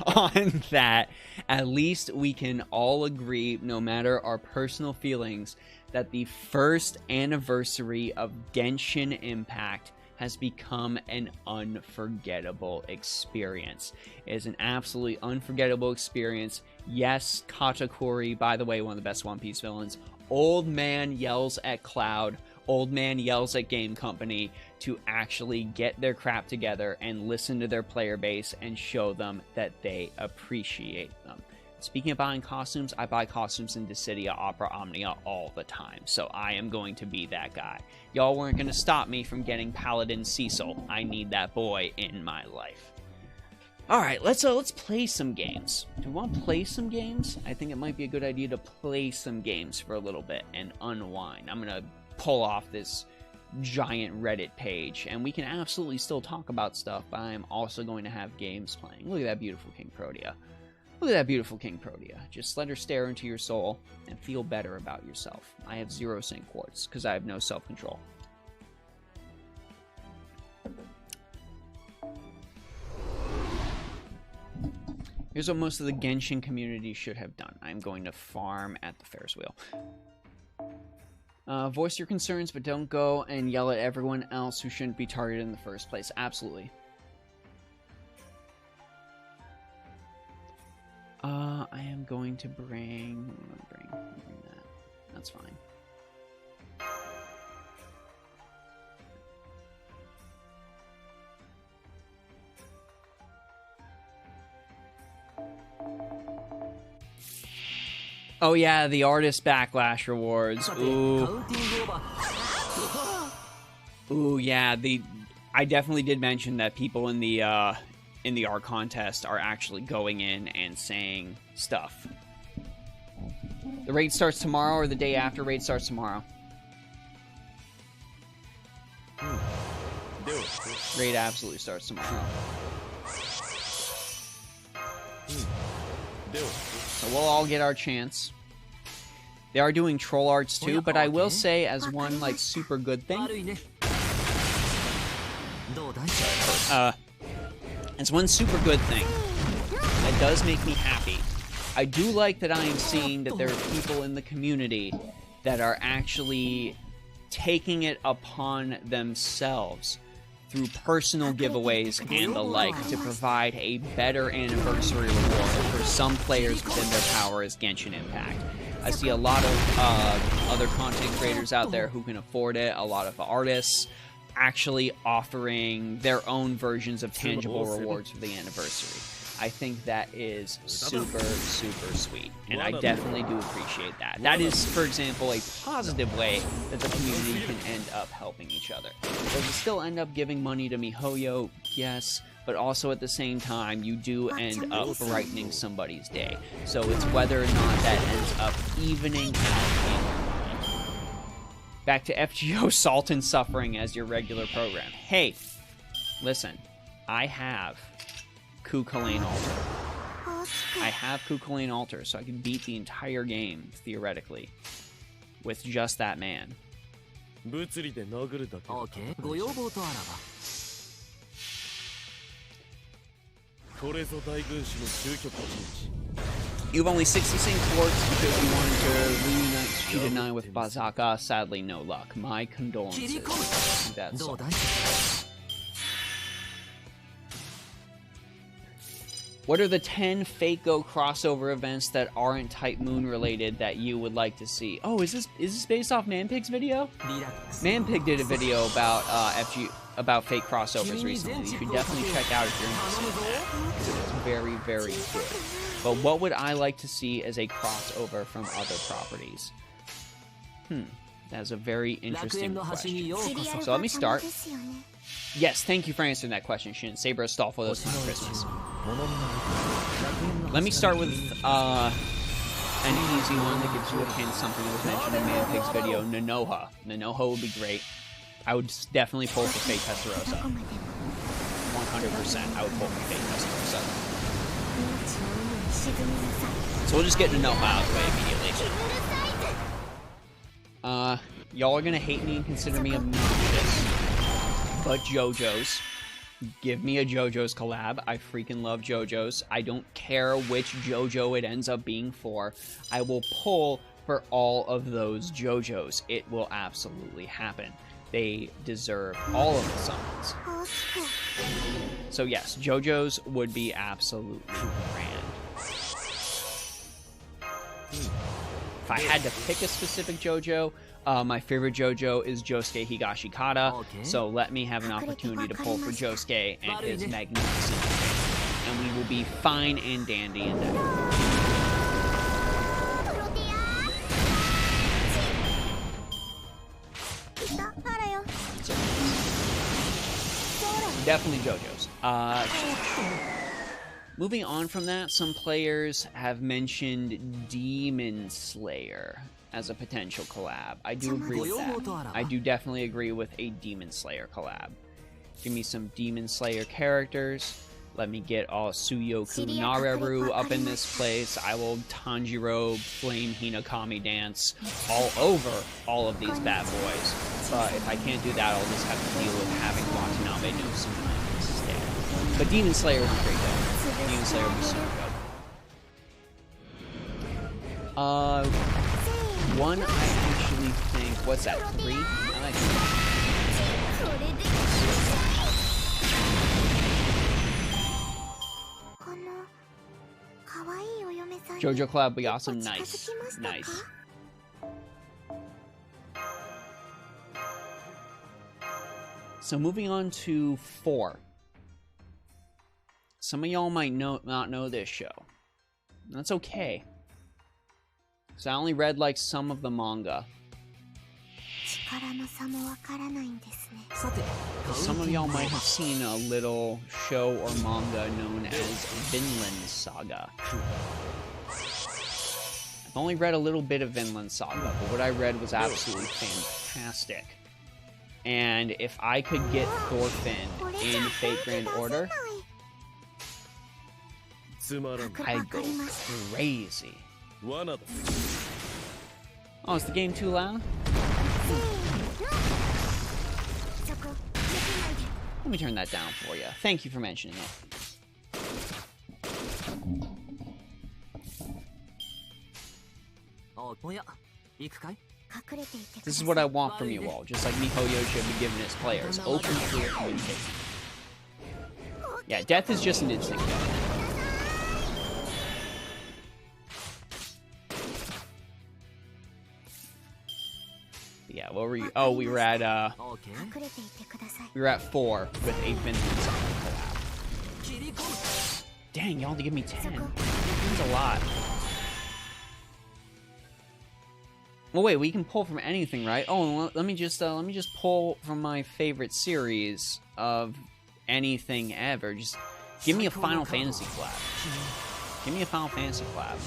on that. At least we can all agree, no matter our personal feelings, that the first anniversary of Genshin Impact has become an unforgettable experience. It is an absolutely unforgettable experience. Yes, Katakuri, by the way, one of the best One Piece villains. Old man yells at Cloud. Old man yells at Game Company to actually get their crap together and listen to their player base and show them that they appreciate them. Speaking of buying costumes, I buy costumes in Dissidia, Opera Omnia all the time, so I am going to be that guy. Y'all weren't going to stop me from getting Paladin Cecil. I need that boy in my life. Alright, let's play some games. Do we want to play some games? I think it might be a good idea to play some games for a little bit and unwind. I'm going to pull off this giant Reddit page, and we can absolutely still talk about stuff, but I'm also going to have games playing. Look at that beautiful King Protea. Look at that beautiful King Protea. Just let her stare into your soul and feel better about yourself. I have 0 sync quartz because I have no self-control. Here's what most of the Genshin community should have done. I'm going to farm at the Ferris wheel. Voice your concerns, but don't go and yell at everyone else who shouldn't be targeted in the first place. Absolutely. I am going to bring that. That's fine. Oh yeah, the artist backlash rewards. Ooh. Ooh, yeah, I definitely did mention that people in the art contest are actually going in and saying stuff. The raid starts tomorrow or the day after. Raid starts tomorrow. Raid absolutely starts tomorrow. So we'll all get our chance. They are doing troll arts too, but I will say as one like super good thing. As one super good thing that does make me happy. I do like that I am seeing that there are people in the community that are actually taking it upon themselves through personal giveaways and the like to provide a better anniversary reward for some players within their power as Genshin Impact. I see a lot of other content creators out there who can afford it, a lot of artists actually offering their own versions of tangible rewards for the anniversary. I think that is super, super sweet, and I definitely do appreciate that. That is, for example, a positive way that the community can end up helping each other. Does it still end up giving money to MiHoYo? Yes, but also at the same time, you do end up brightening somebody's day. So it's whether or not that ends up evening out in your mind. Back to FGO Salt and Suffering as your regular program. Hey, listen, I have Kukulane Altar. I have Kukulane Altar, so I can beat the entire game, theoretically, with just that man. You have only 66 quartz because you wanted to reunite Cheetah 9 with Bazaka. Sadly, no luck. My condolences. That's all. What are the 10 FGO crossover events that aren't Type Moon related that you would like to see? Oh, is this based off Manpig's video? Manpig did a video about fake crossovers recently. You should definitely check out if you're interested in that, because it was very, very good. But what would I like to see as a crossover from other properties? That's a very interesting question. So let me start. Yes, thank you for answering that question, Shin. Saber Astolfo, this Christmas. Let me start with an easy one that gives you a hint, something that was mentioned in Manpig's video, Nanoha. Nanoha would be great. I would definitely pull for Fake Testarossa. 100%, I would pull for Fake Testarossa. So we'll just get Nanoha out of the way immediately. Y'all are gonna hate me and consider me obnoxious, but JoJo's. Give me a JoJo's collab. I freaking love JoJo's. I don't care which JoJo it ends up being for. I will pull for all of those JoJo's. It will absolutely happen. They deserve all of the summons. So yes, JoJo's would be absolutely grand. If I had to pick a specific JoJo, my favorite JoJo is Josuke Higashikata, so let me have an opportunity to pull for Josuke and his magnificent thing, and we will be fine and dandy in that. So, definitely JoJo's. Moving on from that, some players have mentioned Demon Slayer as a potential collab. I do agree with that. I do definitely agree with a Demon Slayer collab. Give me some Demon Slayer characters. Let me get all Suyoku Nareru up in this place. I will Tanjiro Flame Hinakami dance all over all of these bad boys. But if I can't do that, I'll just have to deal with having Watanabe no Tsunami instead. But Demon Slayer would be great though. Demon Slayer would be super good. One I actually think, what's that, 3? I like that. JoJo Club would be awesome. Nice. Nice. So moving on to 4. Some of y'all might not know this show. That's okay. So I only read like some of the manga. Some of y'all might have seen a little show or manga known as Vinland Saga. I've only read a little bit of Vinland Saga, but what I read was absolutely fantastic. And if I could get Thorfinn in Fate Grand Order, I'd go crazy. Oh, is the game too loud? Let me turn that down for you. Thank you for mentioning it. This is what I want from you all, just like MiHoYo should be giving his players. Open, clear communication. Yeah, death is just an instinct. Yeah, what were you? Oh, we were at 4 with a Vinland Saga collab. Dang, y'all to give me 10. That's a lot. Well, wait, we can pull from anything, right? Oh, let me just pull from my favorite series of anything ever. Just give me a Final Fantasy collab. Give me a Final Fantasy collab.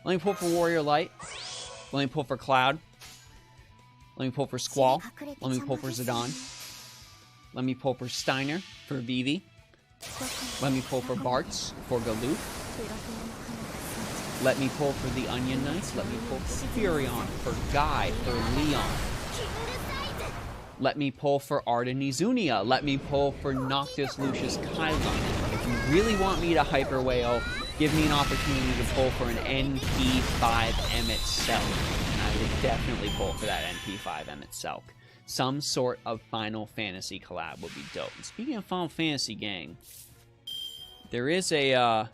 Let me pull for Warrior Light. Let me pull for Cloud. Let me pull for Squall. Let me pull for Zidane. Let me pull for Steiner for Vivi. Let me pull for Bartz for Galoof. Let me pull for the Onion Knights. Let me pull for Furion, for Guy, for Leon. Let me pull for Arden Izunia. Let me pull for Noctis Lucius Kylon. If you really want me to Hyper Whale, give me an opportunity to pull for an NP5 Emmet Selk. And I would definitely pull for that NP5 Emmet Selk. Some sort of Final Fantasy collab would be dope. And speaking of Final Fantasy, gang, there is a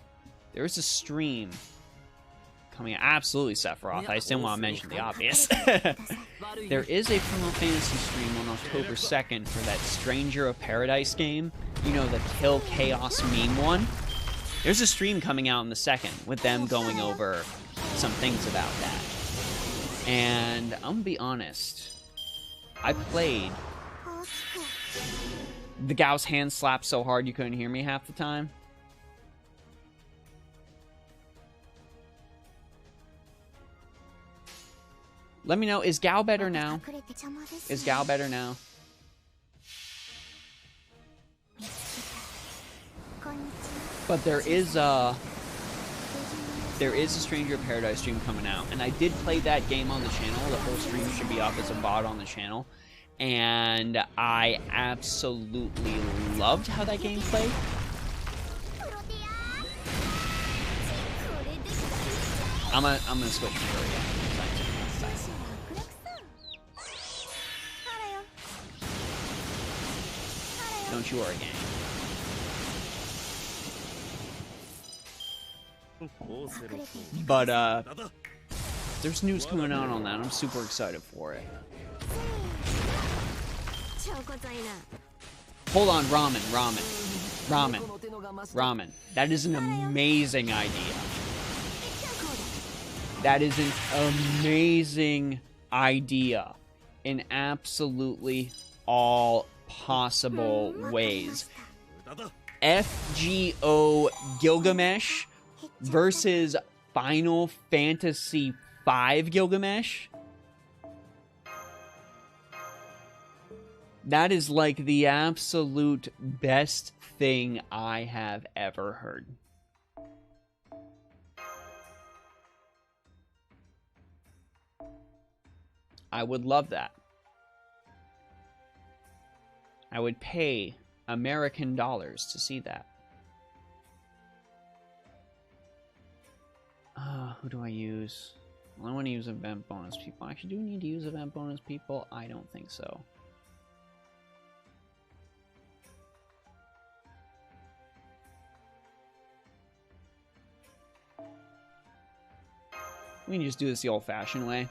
stream coming out. Absolutely, Sephiroth. I just didn't want to mention the obvious. There is a Final Fantasy stream on October 2nd for that Stranger of Paradise game. You know, the Kill Chaos meme one. There's a stream coming out in the 2nd with them going over some things about that. And I'm gonna be honest. I played. The gal's hand slapped so hard you couldn't hear me half the time. Let me know, is Gal better now? Is Gal better now? But there is a Stranger of Paradise stream coming out, and I did play that game on the channel. The whole stream should be up as a VOD on the channel, and I absolutely loved how that game played. I'm gonna switch to her again. Don't you worry, gang. But, there's news coming out on that. I'm super excited for it. Hold on, ramen. That is an amazing idea. That is an amazing idea. In absolutely all possible ways. FGO Gilgamesh versus Final Fantasy V Gilgamesh. That is like the absolute best thing I have ever heard. I would love that. I would pay American dollars to see that. Who do I use? Well, I want to use event bonus people. Actually, do we need to use event bonus people? I don't think so. We can just do this the old-fashioned way.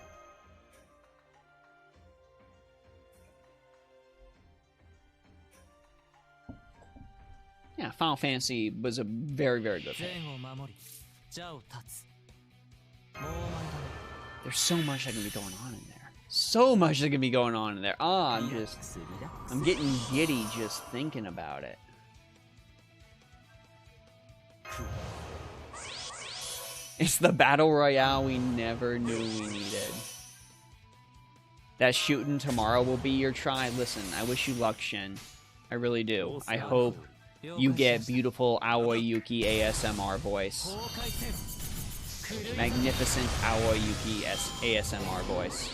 Yeah, Final Fantasy was a very, very good thing. There's so much that can be going on in there. So much that can be going on in there. I'm getting giddy just thinking about it. It's the battle royale we never knew we needed. That shooting tomorrow will be your try. Listen, I wish you luck, Shin. I really do. I hope you get beautiful Aoyuki ASMR voice. Magnificent Aoyuki ASMR voice.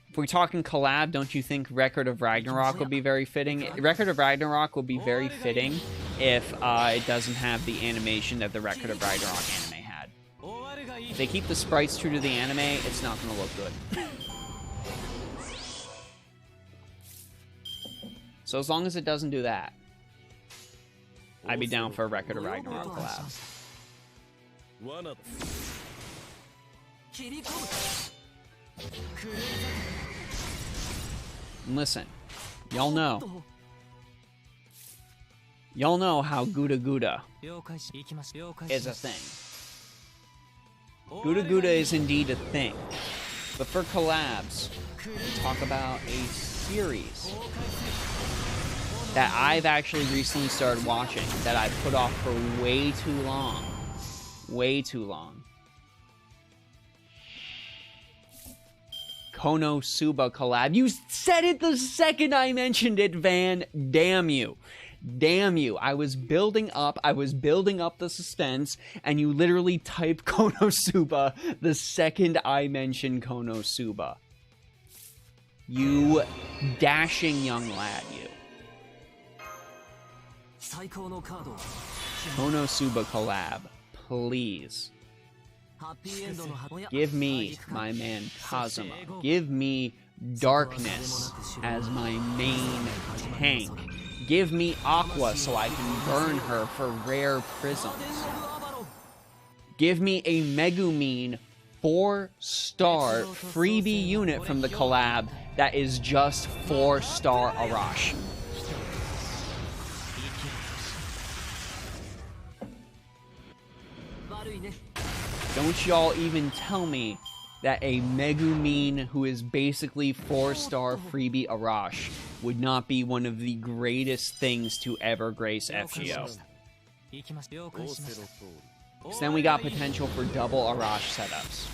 If we're talking collab, don't you think Record of Ragnarok would be very fitting? Record of Ragnarok would be very fitting if it doesn't have the animation that the Record of Ragnarok anime had. If they keep the sprites true to the anime, it's not going to look good. So as long as it doesn't do that, I'd be down for a Record of Ragnarok collab. And listen, y'all know how Gouda Gouda is a thing. Gouda Gouda is indeed a thing. But for collabs, talk about a series that I've actually recently started watching that I put off for way too long. Way too long. Konosuba collab. You said it the second I mentioned it, Van. Damn you. Damn you. I was building up the suspense, and you literally typed Konosuba the second I mentioned Konosuba. You dashing young lad, you. Konosuba collab, please. Give me my man Kazuma. Give me Darkness as my main tank. Give me Aqua so I can burn her for rare prisms. Give me a Megumin 4-star freebie unit from the collab that is just 4-star Arash. Don't y'all even tell me that a Megumin who is basically 4-star freebie Arash would not be one of the greatest things to ever grace FGO. Because then we got potential for double Arash setups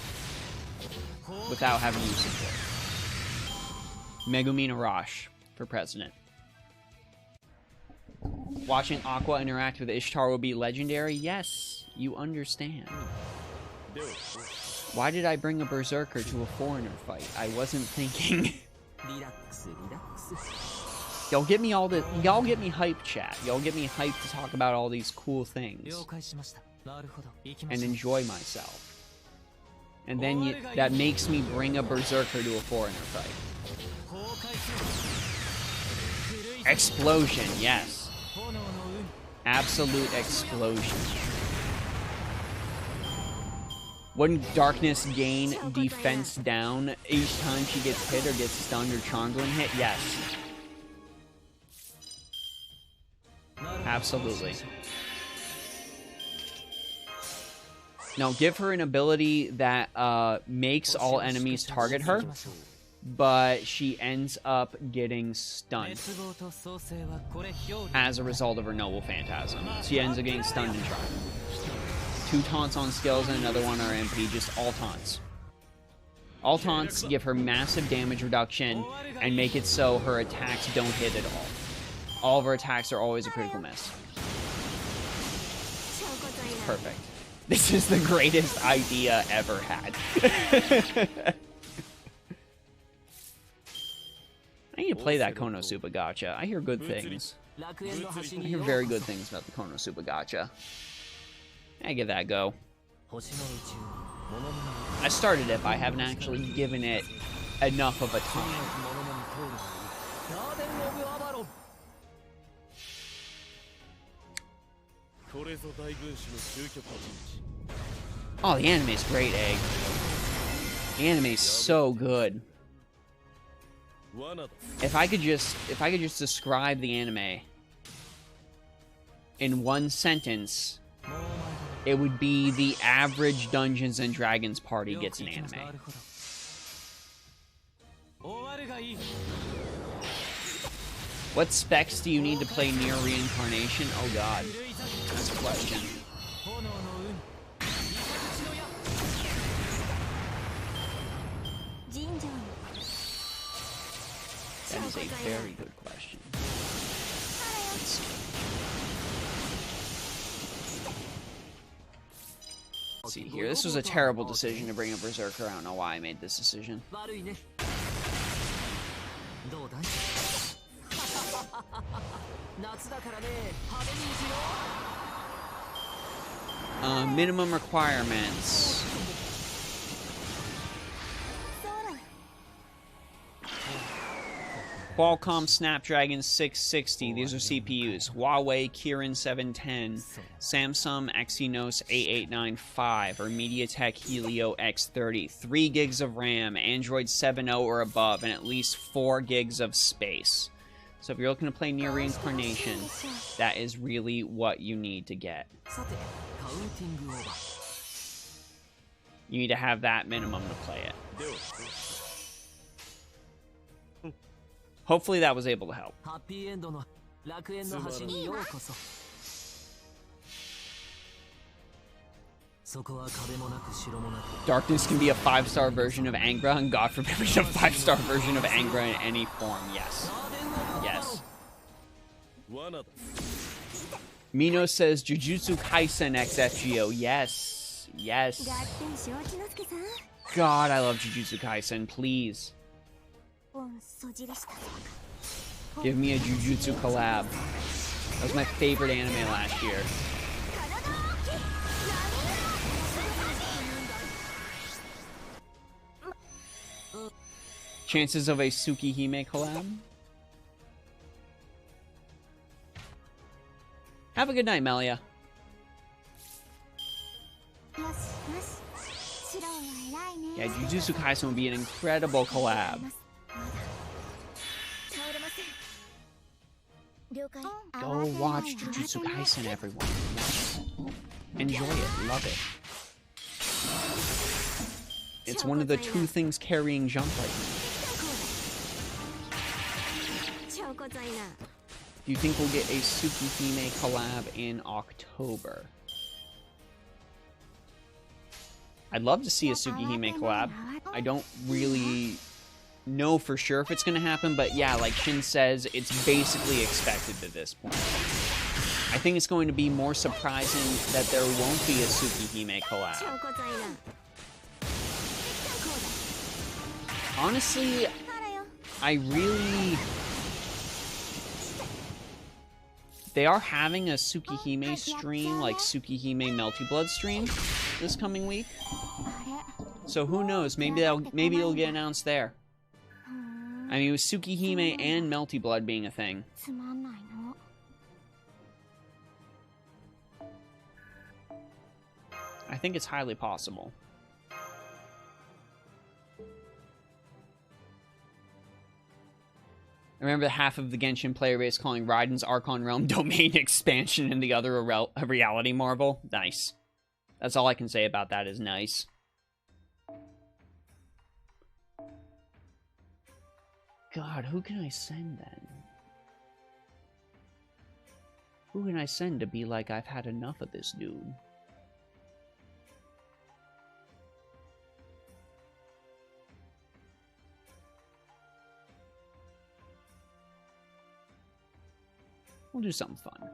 without having usage for it. Megumin Arash for president. Watching Aqua interact with Ishtar will be legendary? Yes, you understand. Why did I bring a berserker to a foreigner fight? I wasn't thinking. Y'all get me hype, chat. Y'all get me hype to talk about all these cool things and enjoy myself. And then that makes me bring a berserker to a foreigner fight. Explosion, yes. Absolute explosion. Wouldn't Darkness gain defense down each time she gets hit or gets stunned or charmed when hit? Yes. Absolutely. Now, give her an ability that makes all enemies target her, but she ends up getting stunned as a result of her Noble Phantasm. She ends up getting stunned and charmed. 2 taunts on skills and another one on MP, just all taunts. All taunts give her massive damage reduction and make it so her attacks don't hit at all. All of her attacks are always a critical miss. Perfect. This is the greatest idea ever had. I need to play that Konosuba gacha. I hear good things. I hear very good things about the Konosuba gacha. I give that a go. I started it, but I haven't actually given it enough of a time. Oh, the anime's great, Egg. The anime's so good. If I could just describe the anime in one sentence, it would be the average Dungeons and Dragons party gets an anime. What specs do you need to play Nier Reincarnation? Oh god, that's a question. That is a very good question. Let's see. Let's see here. This was a terrible decision to bring a Berserker. I don't know why I made this decision. Minimum requirements. Qualcomm Snapdragon 660, these are CPUs. Huawei Kirin 710, Samsung Exynos 8895, or MediaTek Helio X30. 3 gigs of RAM, Android 7.0 or above, and at least 4 gigs of space. So if you're looking to play Nier Reincarnation, that is really what you need to get. You need to have that minimum to play it. Hopefully that was able to help. Darkness can be a 5-star version of Angra, and God forbid we get a 5-star version of Angra in any form. Yes. Yes. Mino says Jujutsu Kaisen x FGO. Yes. Yes. God, I love Jujutsu Kaisen. Please. Give me a Jujutsu collab. That was my favorite anime last year. Chances of a Tsukihime collab? Have a good night, Melia. Yeah, Jujutsu Kaisen would be an incredible collab. Go watch Jujutsu Kaisen, everyone. Enjoy it. Love it. It's one of the 2 things carrying Jump right now. Do you think we'll get a Tsukihime collab in October? I'd love to see a Tsukihime collab. I don't really know for sure if it's going to happen, but yeah, like Shin says, it's basically expected at this point. I think it's going to be more surprising that there won't be a Tsukihime collab. Honestly, I really... They are having a Tsukihime stream, like Tsukihime Melty Blood stream, this coming week. So who knows? Maybe it'll get announced there. I mean, with Tsukihime and Melty Blood being a thing. I think it's highly possible. I remember half of the Genshin player base calling Raiden's Archon Realm domain expansion and the other a reality marvel. Nice. That's all I can say about that is nice. God, who can I send then? Who can I send to be like, I've had enough of this dude? We'll do something fun.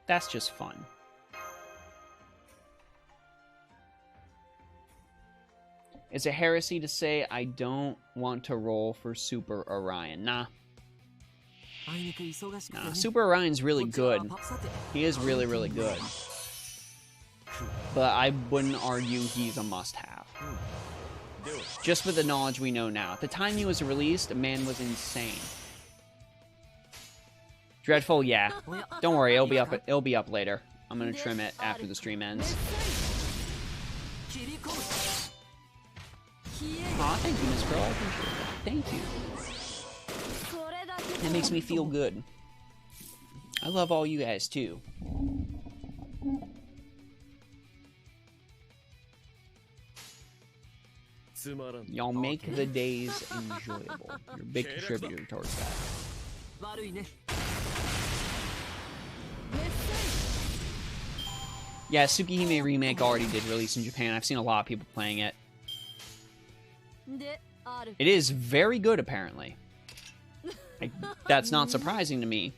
That's just fun. It's a heresy to say I don't want to roll for Super Orion. Nah. Nah, Super Orion's really good. He is really, really good. But I wouldn't argue he's a must-have. Just with the knowledge we know now. At the time he was released, man was insane. Dreadful, yeah. Don't worry, it'll be up later. I'm gonna trim it after the stream ends. Aw, thank you, Miss Girl. I appreciate that. Thank you. That makes me feel good. I love all you guys too. Y'all make the days enjoyable. You're a big contributor towards that. Yeah, Tsukihime Remake already did release in Japan. I've seen a lot of people playing it. It is very good, apparently. That's not surprising to me.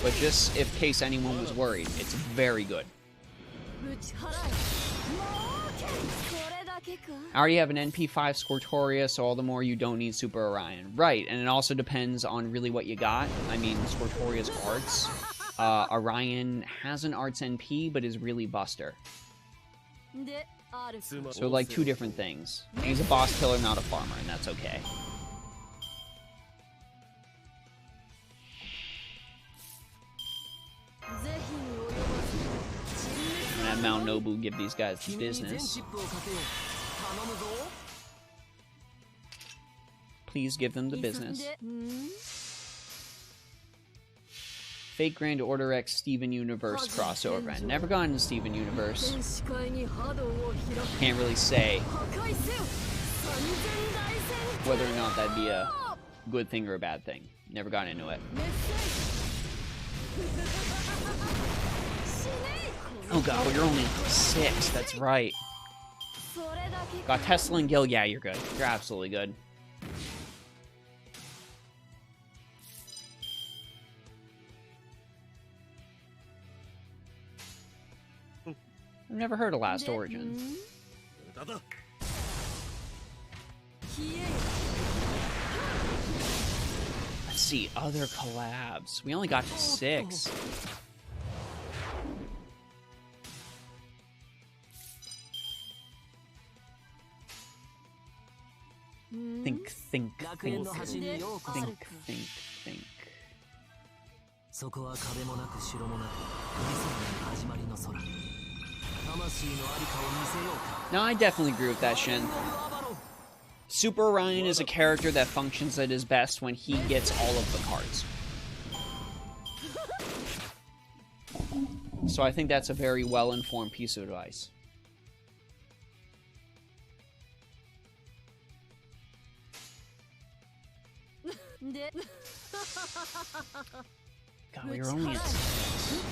But just in case anyone was worried, it's very good. I already have an NP5 Scortoria, so all the more you don't need Super Orion. Right, and it also depends on really what you got. I mean, Scortoria's arts. Orion has an arts NP, but is really Buster. So, like, 2 different things. He's a boss killer, not a farmer, and that's okay. I'm gonna have Mount Nobu give these guys the business. Please give them the business. Fake Grand Order X Steven Universe crossover. I've never gone into Steven Universe. Can't really say whether or not that'd be a good thing or a bad thing. Never got into it. Oh god, you're only 6. That's right. Got Tesla and Gil. Yeah, you're good. You're absolutely good. I've never heard of Last Origin. Let's see, other collabs. We only got to 6. Think. No, I definitely agree with that, Shin. Super Orion is a character that functions at his best when he gets all of the cards. So I think that's a very well-informed piece of advice. God, we were only at 6.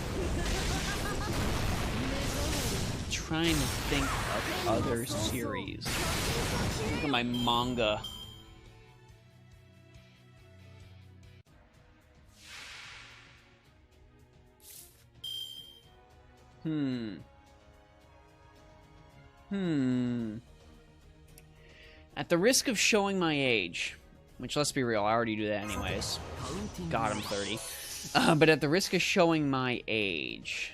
Trying to think of other series. Look at my manga. At the risk of showing my age, which, let's be real, I already do that anyways. God, I'm 30. But at the risk of showing my age...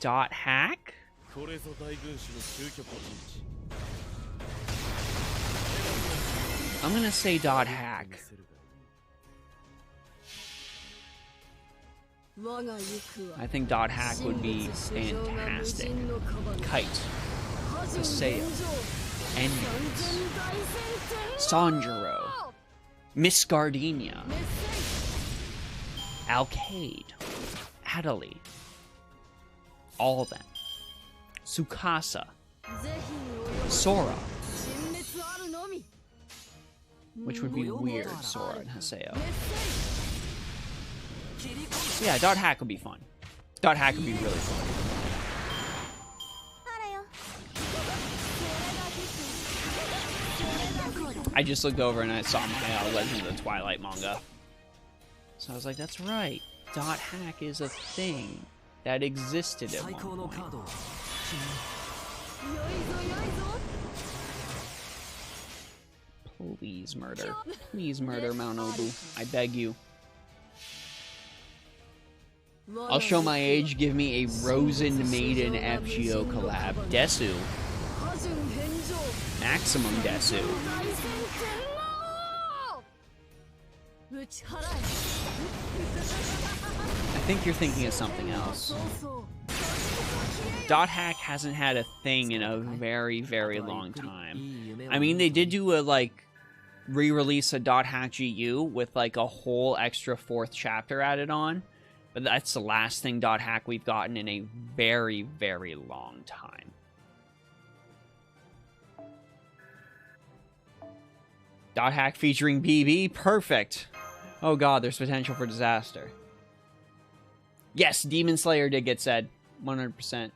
Dot hack? I'm gonna say dot hack. I think dot hack would be fantastic. Kite. Paseo. Enemies. Sanjuro. Miss Gardenia. Alcade. Adderley. All of them. Tsukasa. Sora. Which would be weird, Sora and Haseo. Yeah, dot hack would be fun. Dot hack would be really fun. I just looked over and I saw my Legend of the Twilight manga. So I was like, that's right. Dot hack is a thing that existed at one point. Please murder. Please murder Mount Obu. I beg you. I'll show my age. Give me a Rosen Maiden FGO collab. Desu. Maximum Desu. I think you're thinking of something else. Dot hack hasn't had a thing in a very, very long time. I mean, they did do a, like, re-release of Dot hack GU with, like, a whole extra 4th chapter added on. But that's the last thing Dot hack we've gotten in a very, very long time. Dot hack featuring BB? Perfect. Oh god, there's potential for disaster. Yes, Demon Slayer did get said. 100%.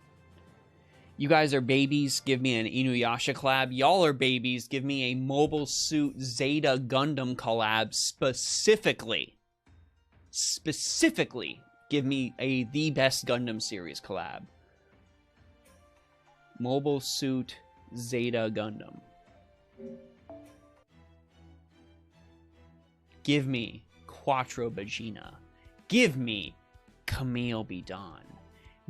You guys are babies, give me an Inuyasha collab. Y'all are babies, give me a Mobile Suit Zeta Gundam collab specifically. Specifically, give me a The Best Gundam series collab. Mobile Suit Zeta Gundam. Give me Quattro Vagina. Give me Camille Bidan.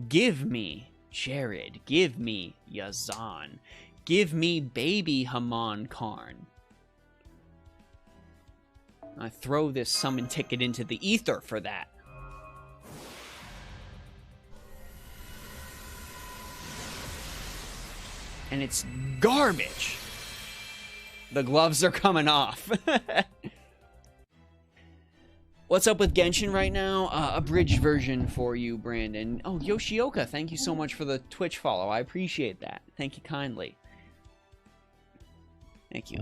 Give me Jared. Give me Yazan. Give me Baby Haman Karn. I throw this summon ticket into the ether for that. And it's garbage. The gloves are coming off. What's up with Genshin right now? Abridged version for you, Brandon. Oh, Yoshioka, thank you so much for the Twitch follow. I appreciate that. Thank you kindly. Thank you.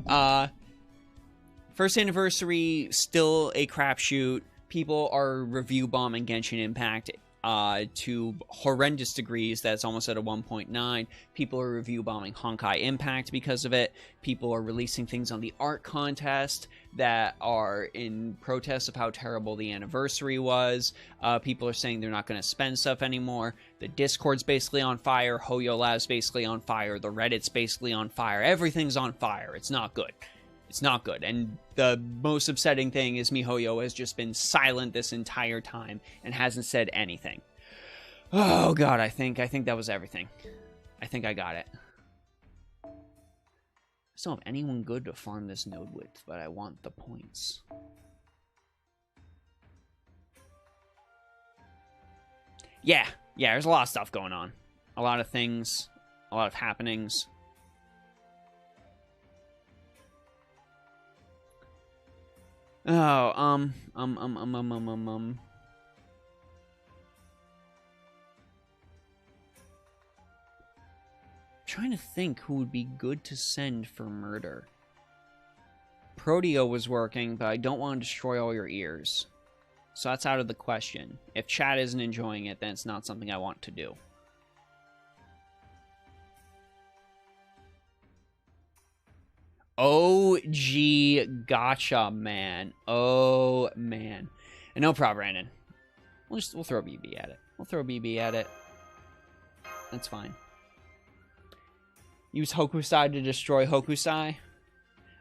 First anniversary, still a crapshoot. People are review bombing Genshin Impact to horrendous degrees. That's almost at a 1.9. People are review bombing Honkai Impact because of it. People are releasing things on the art contest that are in protest of how terrible the anniversary was. People are saying they're not going to spend stuff anymore. The Discord's basically on fire. Hoyo Lab's basically on fire. The Reddit's basically on fire. Everything's on fire. It's not good. It's not good. And the most upsetting thing is MiHoYo has just been silent this entire time and hasn't said anything. Oh god, I think that was everything. I think I got it. I just don't have anyone good to farm this node with, but I want the points. Yeah, there's a lot of stuff going on. A lot of things, a lot of happenings. Oh, trying to think who would be good to send for murder. Proteo was working, but I don't want to destroy all your ears. So that's out of the question. If chat isn't enjoying it, then it's not something I want to do. OG gacha, man. Oh, man. And no problem, Brandon. We'll throw BB at it. We'll throw BB at it. That's fine. Use Hokusai to destroy Hokusai.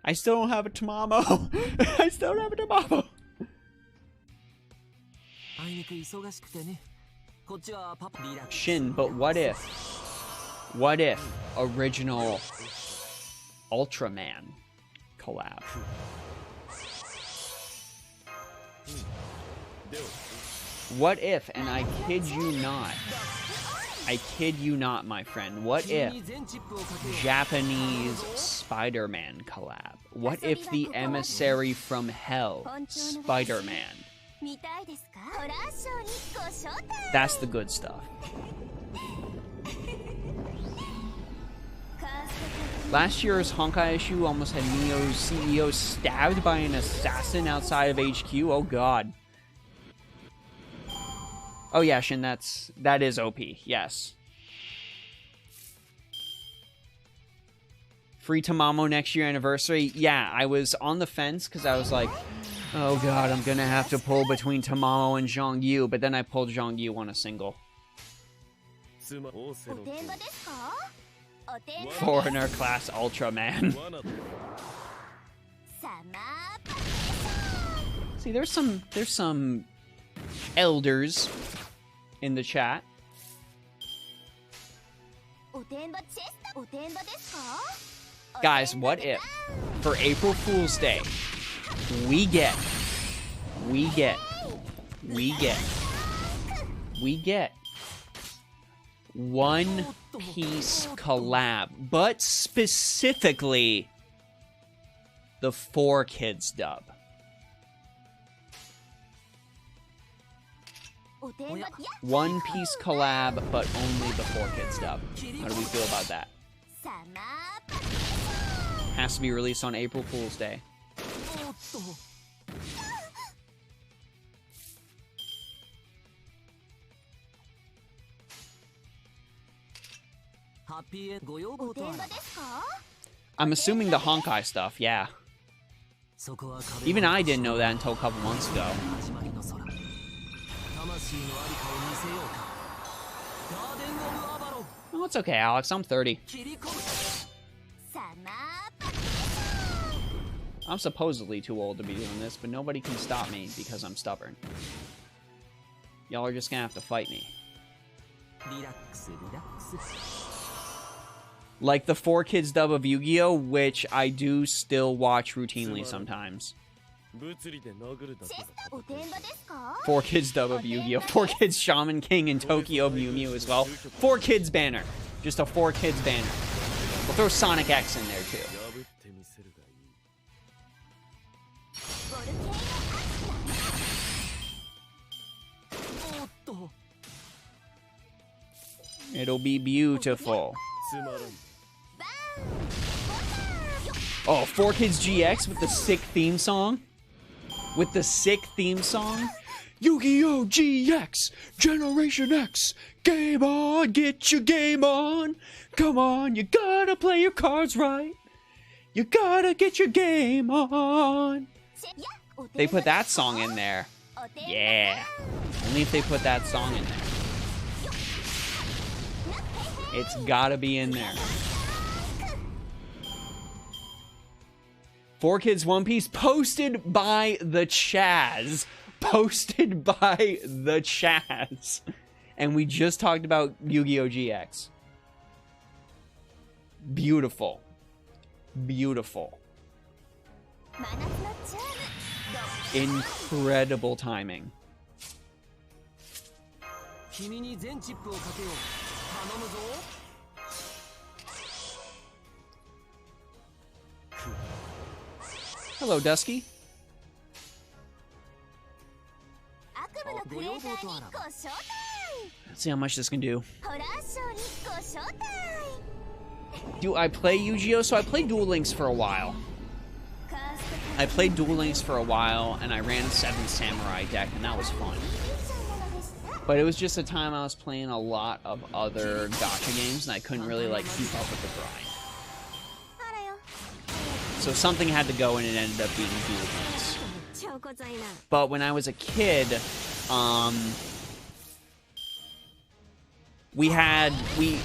I still don't have a Tamamo. I still don't have a Tamamo. Shin, but what if? What if original Ultraman collab? What if, and I kid you not, my friend, what if Japanese Spider-Man collab? What if the Emissary from Hell Spider-Man? That's the good stuff. Last year's Honkai issue almost had Neo's CEO stabbed by an assassin outside of HQ. Oh god. Oh yeah, Shin, that is OP. Yes. Free Tamamo next year anniversary. Yeah, I was on the fence because I was like, oh god, I'm gonna have to pull between Tamamo and Zhongyu, but then I pulled Zhongyu on a single. Foreigner class Ultraman. See, there's some elders in the chat. Guys, what if for April Fool's Day we get One Piece collab, but specifically the 4Kids dub. One Piece collab, but only the 4Kids dub. How do we feel about that? Has to be released on April Fool's Day. I'm assuming the Honkai stuff, yeah. Even I didn't know that until a couple months ago. Oh, it's okay, Alex. I'm 30. I'm supposedly too old to be doing this, but nobody can stop me because I'm stubborn. Y'all are just gonna have to fight me. Like the 4Kids dub of Yu-Gi-Oh!, which I do still watch routinely sometimes. 4Kids dub of Yu-Gi-Oh! 4Kids Shaman King and Tokyo Mew Mew as well. 4Kids banner. Just a 4Kids banner. We'll throw Sonic X in there too. It'll be beautiful. Oh, 4Kids GX with the sick theme song? With the sick theme song? Yu-Gi-Oh! GX! Generation X! Game on! Get your game on! Come on, you gotta play your cards right! You gotta get your game on! They put that song in there. Yeah. Only if they put that song in there. It's gotta be in there. 4Kids One Piece posted by the Chaz. Posted by the Chaz. And we just talked about Yu-Gi-Oh! GX. Beautiful. Beautiful. Incredible timing. Hello, Dusky. Let's see how much this can do. Do I play Yu-Gi-Oh? So I played Duel Links for a while. And I ran a 7 Samurai deck, and that was fun. But it was just a time I was playing a lot of other gacha games, and I couldn't really, like, keep up with the grind. So something had to go, and it ended up being Duel Links. But when I was a kid, we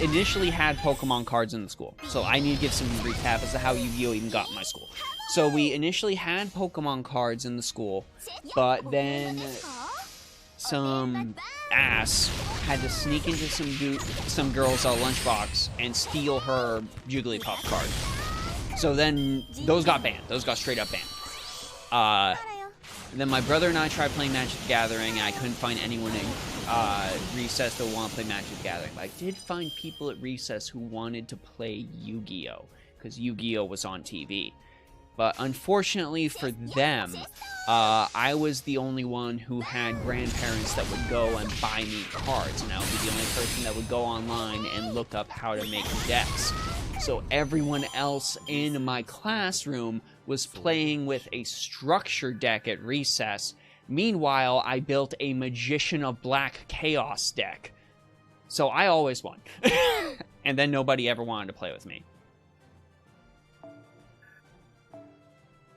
initially had Pokemon cards in the school. So I need to give some recap as to how Yu-Gi-Oh! Even got in my school. So we initially had Pokemon cards in the school, but then some ass had to sneak into some girl's lunchbox and steal her Jigglypuff card. So then those got banned. Those got straight up banned. Then my brother and I tried playing Magic the Gathering, and I couldn't find anyone in recess that would want to play Magic the Gathering. But I did find people at recess who wanted to play Yu-Gi-Oh! Because Yu-Gi-Oh! Was on TV. But unfortunately for them, I was the only one who had grandparents that would go and buy me cards. And I would be the only person that would go online and look up how to make decks. So everyone else in my classroom was playing with a structure deck at recess. Meanwhile, I built a Magician of Black Chaos deck. So I always won. And then nobody ever wanted to play with me.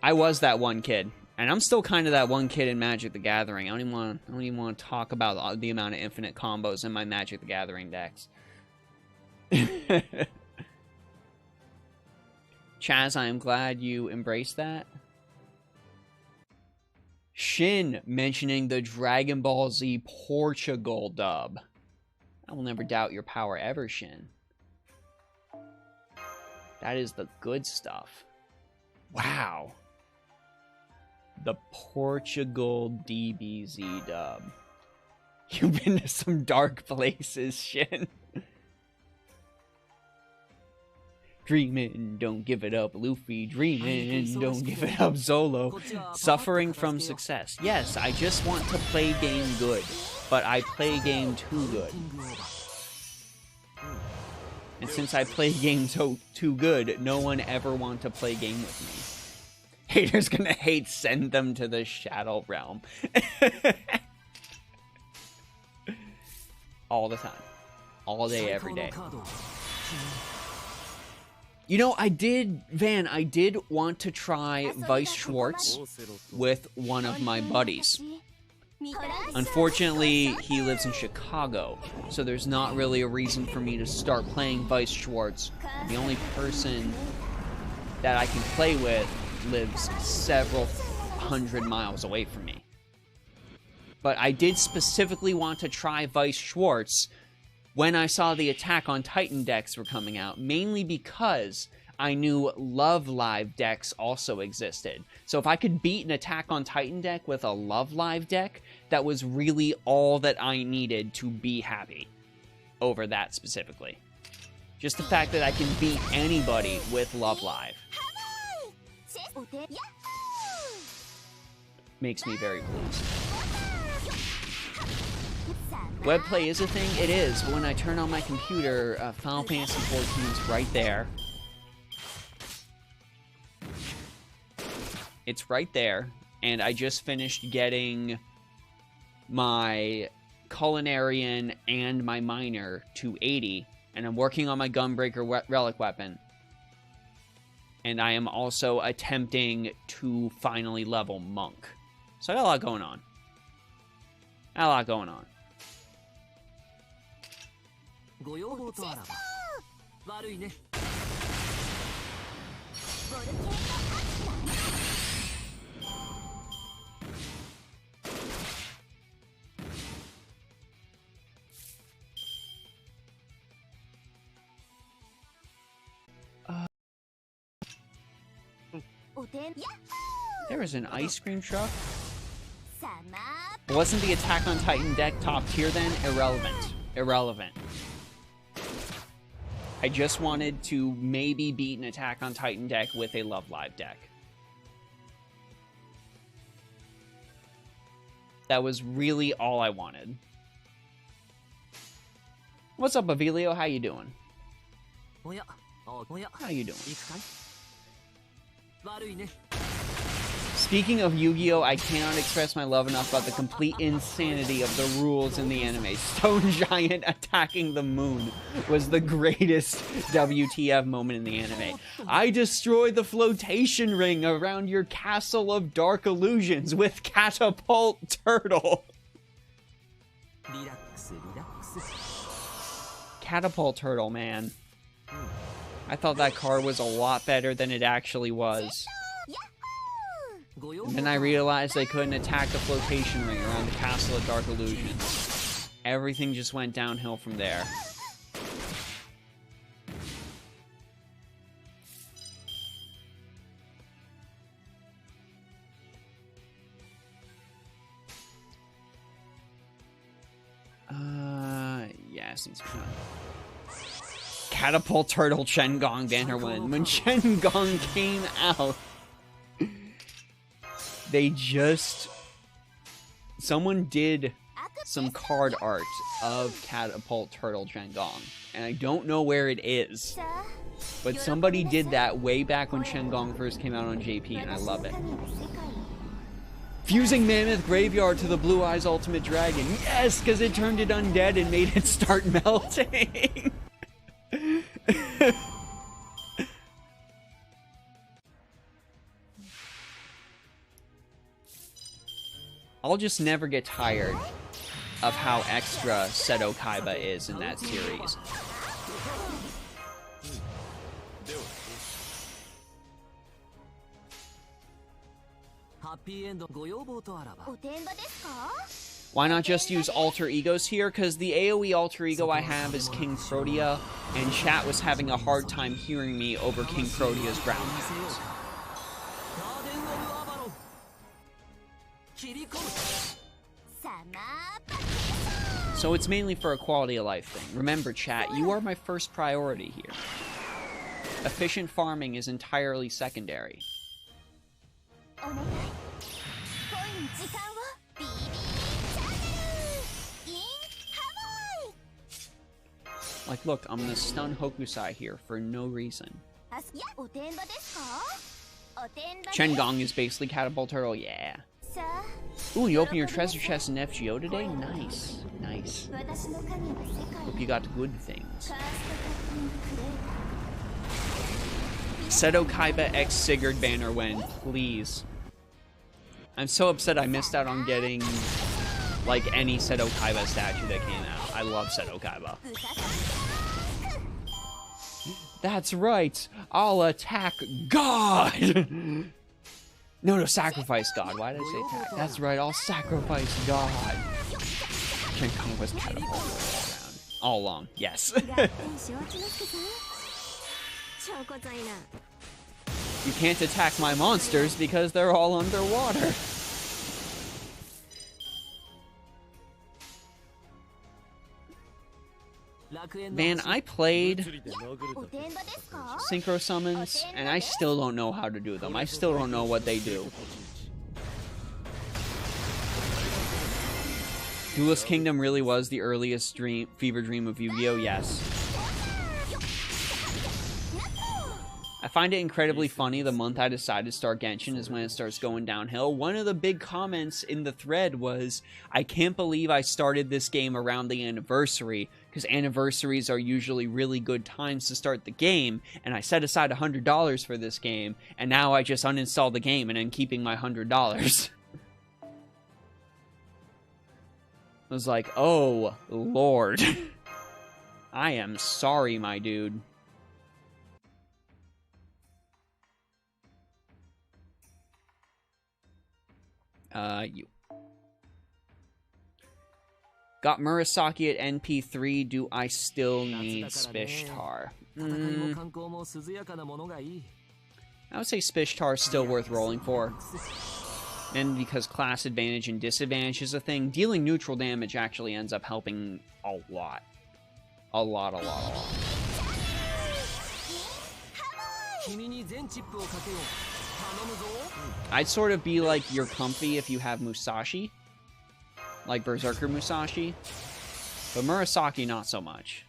I was that one kid. And I'm still kind of that one kid in Magic the Gathering. I don't even want to talk about the amount of infinite combos in my Magic the Gathering decks. Chaz, I am glad you embraced that. Shin mentioning the Dragon Ball Z Portugal dub. I will never doubt your power ever, Shin. That is the good stuff. Wow. The Portugal DBZ dub. You've been to some dark places, Shin. Dreamin', don't give it up, Luffy. Dreamin', don't give it up, Zolo. Suffering from success. Yes, I just want to play game good, but I play game too good. And since I play game too good, no one ever want to play game with me. Haters gonna hate, send them to the Shadow Realm. All the time. All day, every day. You know, I did want to try Vice Schwartz with one of my buddies. Unfortunately, he lives in Chicago, so there's not really a reason for me to start playing Vice Schwartz. The only person that I can play with lives several hundred miles away from me. But I did specifically want to try Vice Schwartz when I saw the Attack on Titan decks were coming out, mainly because I knew Love Live decks also existed. So if I could beat an Attack on Titan deck with a Love Live deck, that was really all that I needed to be happy over that specifically. Just the fact that I can beat anybody with Love Live makes me very pleased. Webplay is a thing? It is, but when I turn on my computer, Final Fantasy XIV is right there. It's right there. And I just finished getting my Culinarian and my Miner to 80. And I'm working on my Gunbreaker Relic Weapon. And I am also attempting to finally level Monk. So I got a lot going on. Got a lot going on. There is an ice cream truck. Wasn't the Attack on Titan deck top tier then? Irrelevant. Irrelevant. I just wanted to maybe beat an Attack on Titan deck with a Love Live deck. That was really all I wanted. What's up, Avilio? How you doing? How you doing? Speaking of Yu-Gi-Oh!, I cannot express my love enough about the complete insanity of the rules in the anime. Stone Giant attacking the moon was the greatest WTF moment in the anime. I destroyed the flotation ring around your castle of dark illusions with Catapult Turtle. Catapult Turtle, man. I thought that card was a lot better than it actually was. And then I realized I couldn't attack the flotation ring around the Castle of Dark Illusions. Everything just went downhill from there. Yes, it's fun. Catapult Turtle Chengong banner win. When Chengong came out, they just... someone did some card art of Catapult Turtle Chengong. And I don't know where it is. But somebody did that way back when Chengong first came out on JP, and I love it. Fusing Mammoth Graveyard to the Blue Eyes Ultimate Dragon. Yes, because it turned it undead and made it start melting. I'll just never get tired of how extra Seto Kaiba is in that series. Why not just use alter egos here? Because the AoE alter ego I have is King Protea, and chat was having a hard time hearing me over King Protea's ground pounds. So it's mainly for a quality of life thing. Remember, chat, you are my first priority here. Efficient farming is entirely secondary. Like, look, I'm gonna stun Hokusai here for no reason. Chengong is basically Catapult Turtle, yeah. Ooh, you open your treasure chest in FGO today? Nice, nice. Hope you got good things. Seto Kaiba X Sigurd banner win, please. I'm so upset I missed out on getting, like, any Seto Kaiba statue that came out. I love Seto Kaiba. That's right, I'll attack God! No, sacrifice God. Why did I say attack? That's right, I'll sacrifice God. Chengong was catapulted around. All along, yes. You can't attack my monsters because they're all underwater. Man, I played Synchro Summons, and I still don't know how to do them. I still don't know what they do. Duelist Kingdom really was the earliest fever dream of Yu-Gi-Oh! Yes. I find it incredibly funny the month I decide to start Genshin is when it starts going downhill. One of the big comments in the thread was, I can't believe I started this game around the anniversary, because anniversaries are usually really good times to start the game, and I set aside $100 for this game, and now I just uninstall the game and I'm keeping my $100. I was like, oh, Lord. I am sorry, my dude. You. Got Murasaki at NP3. Do I still need Spishtar? I would say Spishtar is still worth rolling for. And because class advantage and disadvantage is a thing, dealing neutral damage actually ends up helping a lot. A lot. I'd sort of be like you're comfy if you have Musashi. Like Berserker Musashi. But Murasaki, not so much.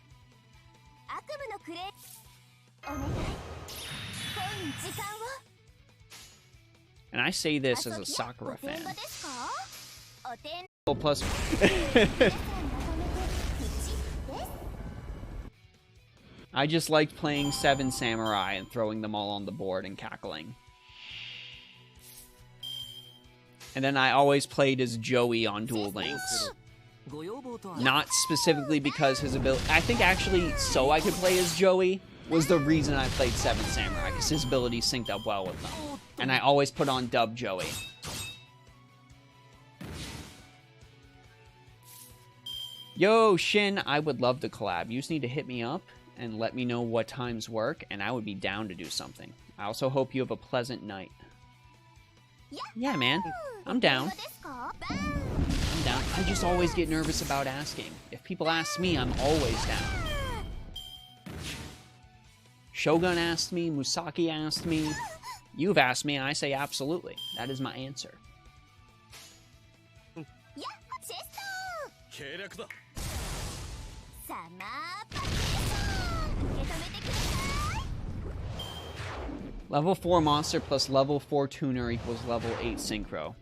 And I say this as a Sakura fan. Plus... I just liked playing 7 Samurai and throwing them all on the board and cackling. And then I always played as Joey on Duel Links. Not specifically because his ability... I think actually so I could play as Joey was the reason I played 7 Samurai, because his abilities synced up well with them. And I always put on Dub Joey. Yo, Shin, I would love to collab. You just need to hit me up and let me know what times work, and I would be down to do something. I also hope you have a pleasant night. Yeah, man. I'm down. I'm down. I just always get nervous about asking. If people ask me, I'm always down. Shogun asked me, Musaki asked me, you've asked me, and I say absolutely. That is my answer. Level 4 monster plus level 4 tuner equals level 8 synchro.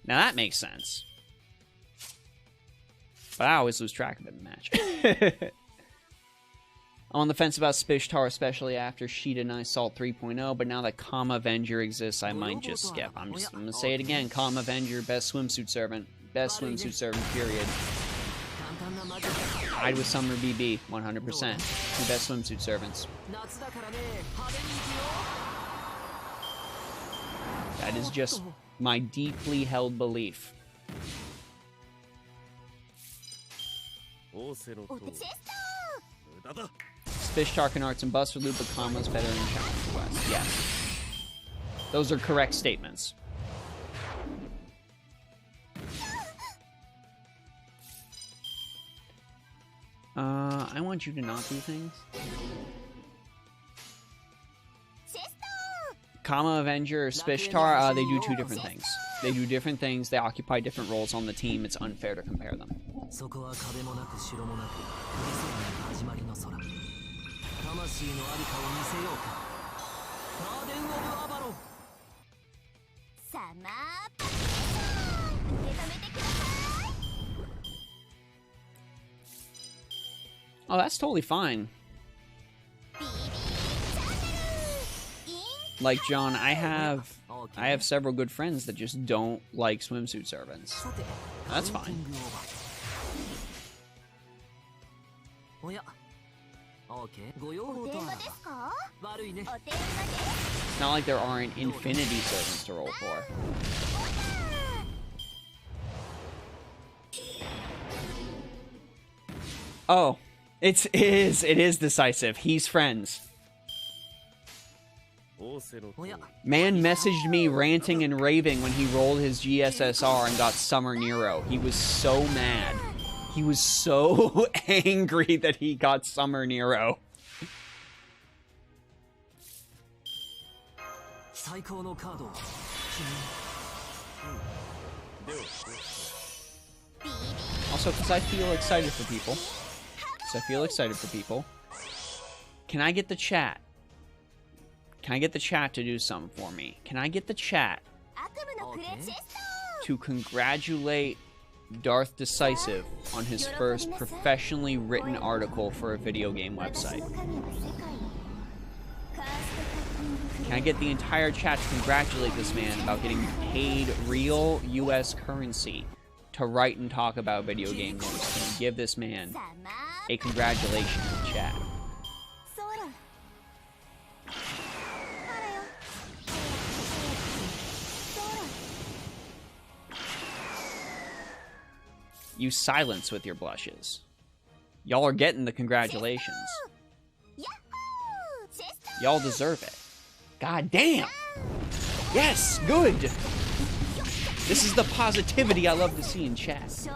Now that makes sense. But I always lose track of it in the match. I'm on the fence about Spishtar, especially after Sheeta and I Salt 3.0, but now that Kama Avenger exists, I might just skip. I'm gonna say it again, Kama Avenger, best swimsuit servant. Best swimsuit servant, period. Tied with Summer BB, 100%. Two best swimsuit servants. That is just my deeply held belief. Fish, Tarkin Arts, and Buster Loop, but Kama's better than Challenge West. Yes. Those are correct statements. I want you to not do things. Kama Avenger or Spishtar, they do two different things. They do different things, they occupy different roles on the team, it's unfair to compare them. Oh, that's totally fine. Like, John, I have several good friends that just don't like swimsuit servants. That's fine. It's not like there aren't infinity servants to roll for. Oh, it is decisive. He's friends. Man messaged me ranting and raving when he rolled his GSSR and got Summer Nero. He was so mad. He was so angry that he got Summer Nero. Also, because I feel excited for people. Can I get the chat Can I get the chat to do something for me? Can I get the chat to congratulate Darth Decisive on his first professionally written article for a video game website? Can I get the entire chat to congratulate this man about getting paid real US currency to write and talk about video game news? Can you give this man a congratulations in the chat? Use silence with your blushes. Y'all are getting the congratulations. Y'all deserve it. God damn! Yes! Good! This is the positivity I love to see in chat.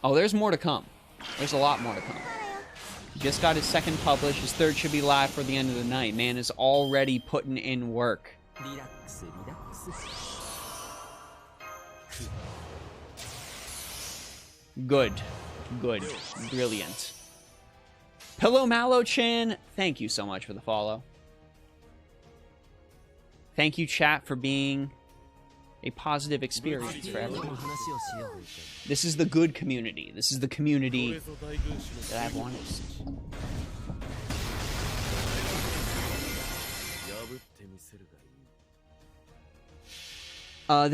Oh, there's more to come. There's a lot more to come. He just got his second published. His third should be live for the end of the night. Man is already putting in work. Good. Good. Brilliant. Pillow Mallow-chan, thank you so much for the follow. Thank you, chat, for being a positive experience for everyone. This is the good community. This is the community that I've wanted to see.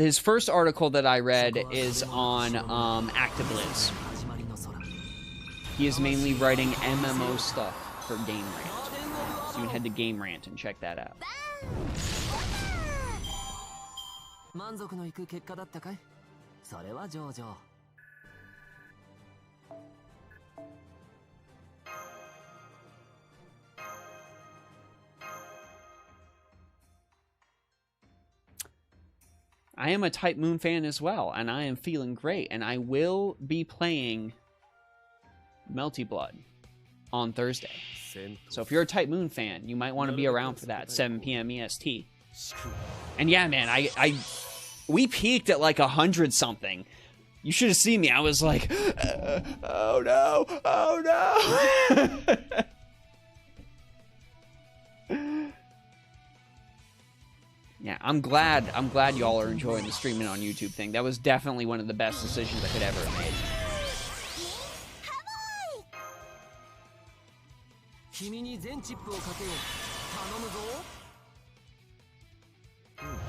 His first article that I read is on ActiBliz. He is mainly writing MMO stuff for Game Rant. So you can head to Game Rant and check that out. I am a Type Moon fan as well, and I am feeling great, and I will be playing Melty Blood on Thursday. So if you're a Type Moon fan, you might want to be around for that, 7 p.m. EST. And yeah, man, we peaked at like 100 something. You should have seen me. I was like, oh no, oh no. Yeah, I'm glad y'all are enjoying the streaming on YouTube thing. That was definitely one of the best decisions I could ever have made.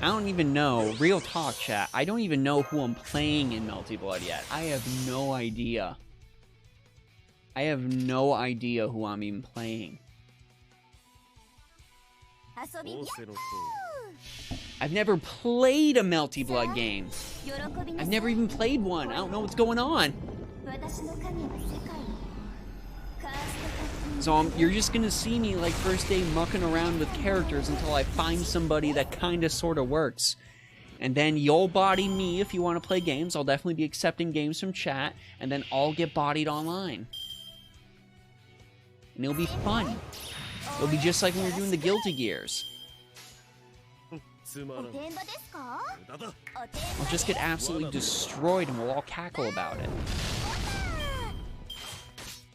I don't even know, real talk chat, I don't even know who I'm playing in Melty Blood yet. I have no idea. I have no idea who I'm even playing. I've never played a Melty Blood game. I've never even played one. I don't know what's going on. So you're just gonna see me like first day mucking around with characters until I find somebody that kinda sorta works. And then you'll body me if you want to play games. I'll definitely be accepting games from chat, and then I'll get bodied online. And it'll be fun. It'll be just like when we were doing the Guilty Gears. I'll just get absolutely destroyed and we'll all cackle about it.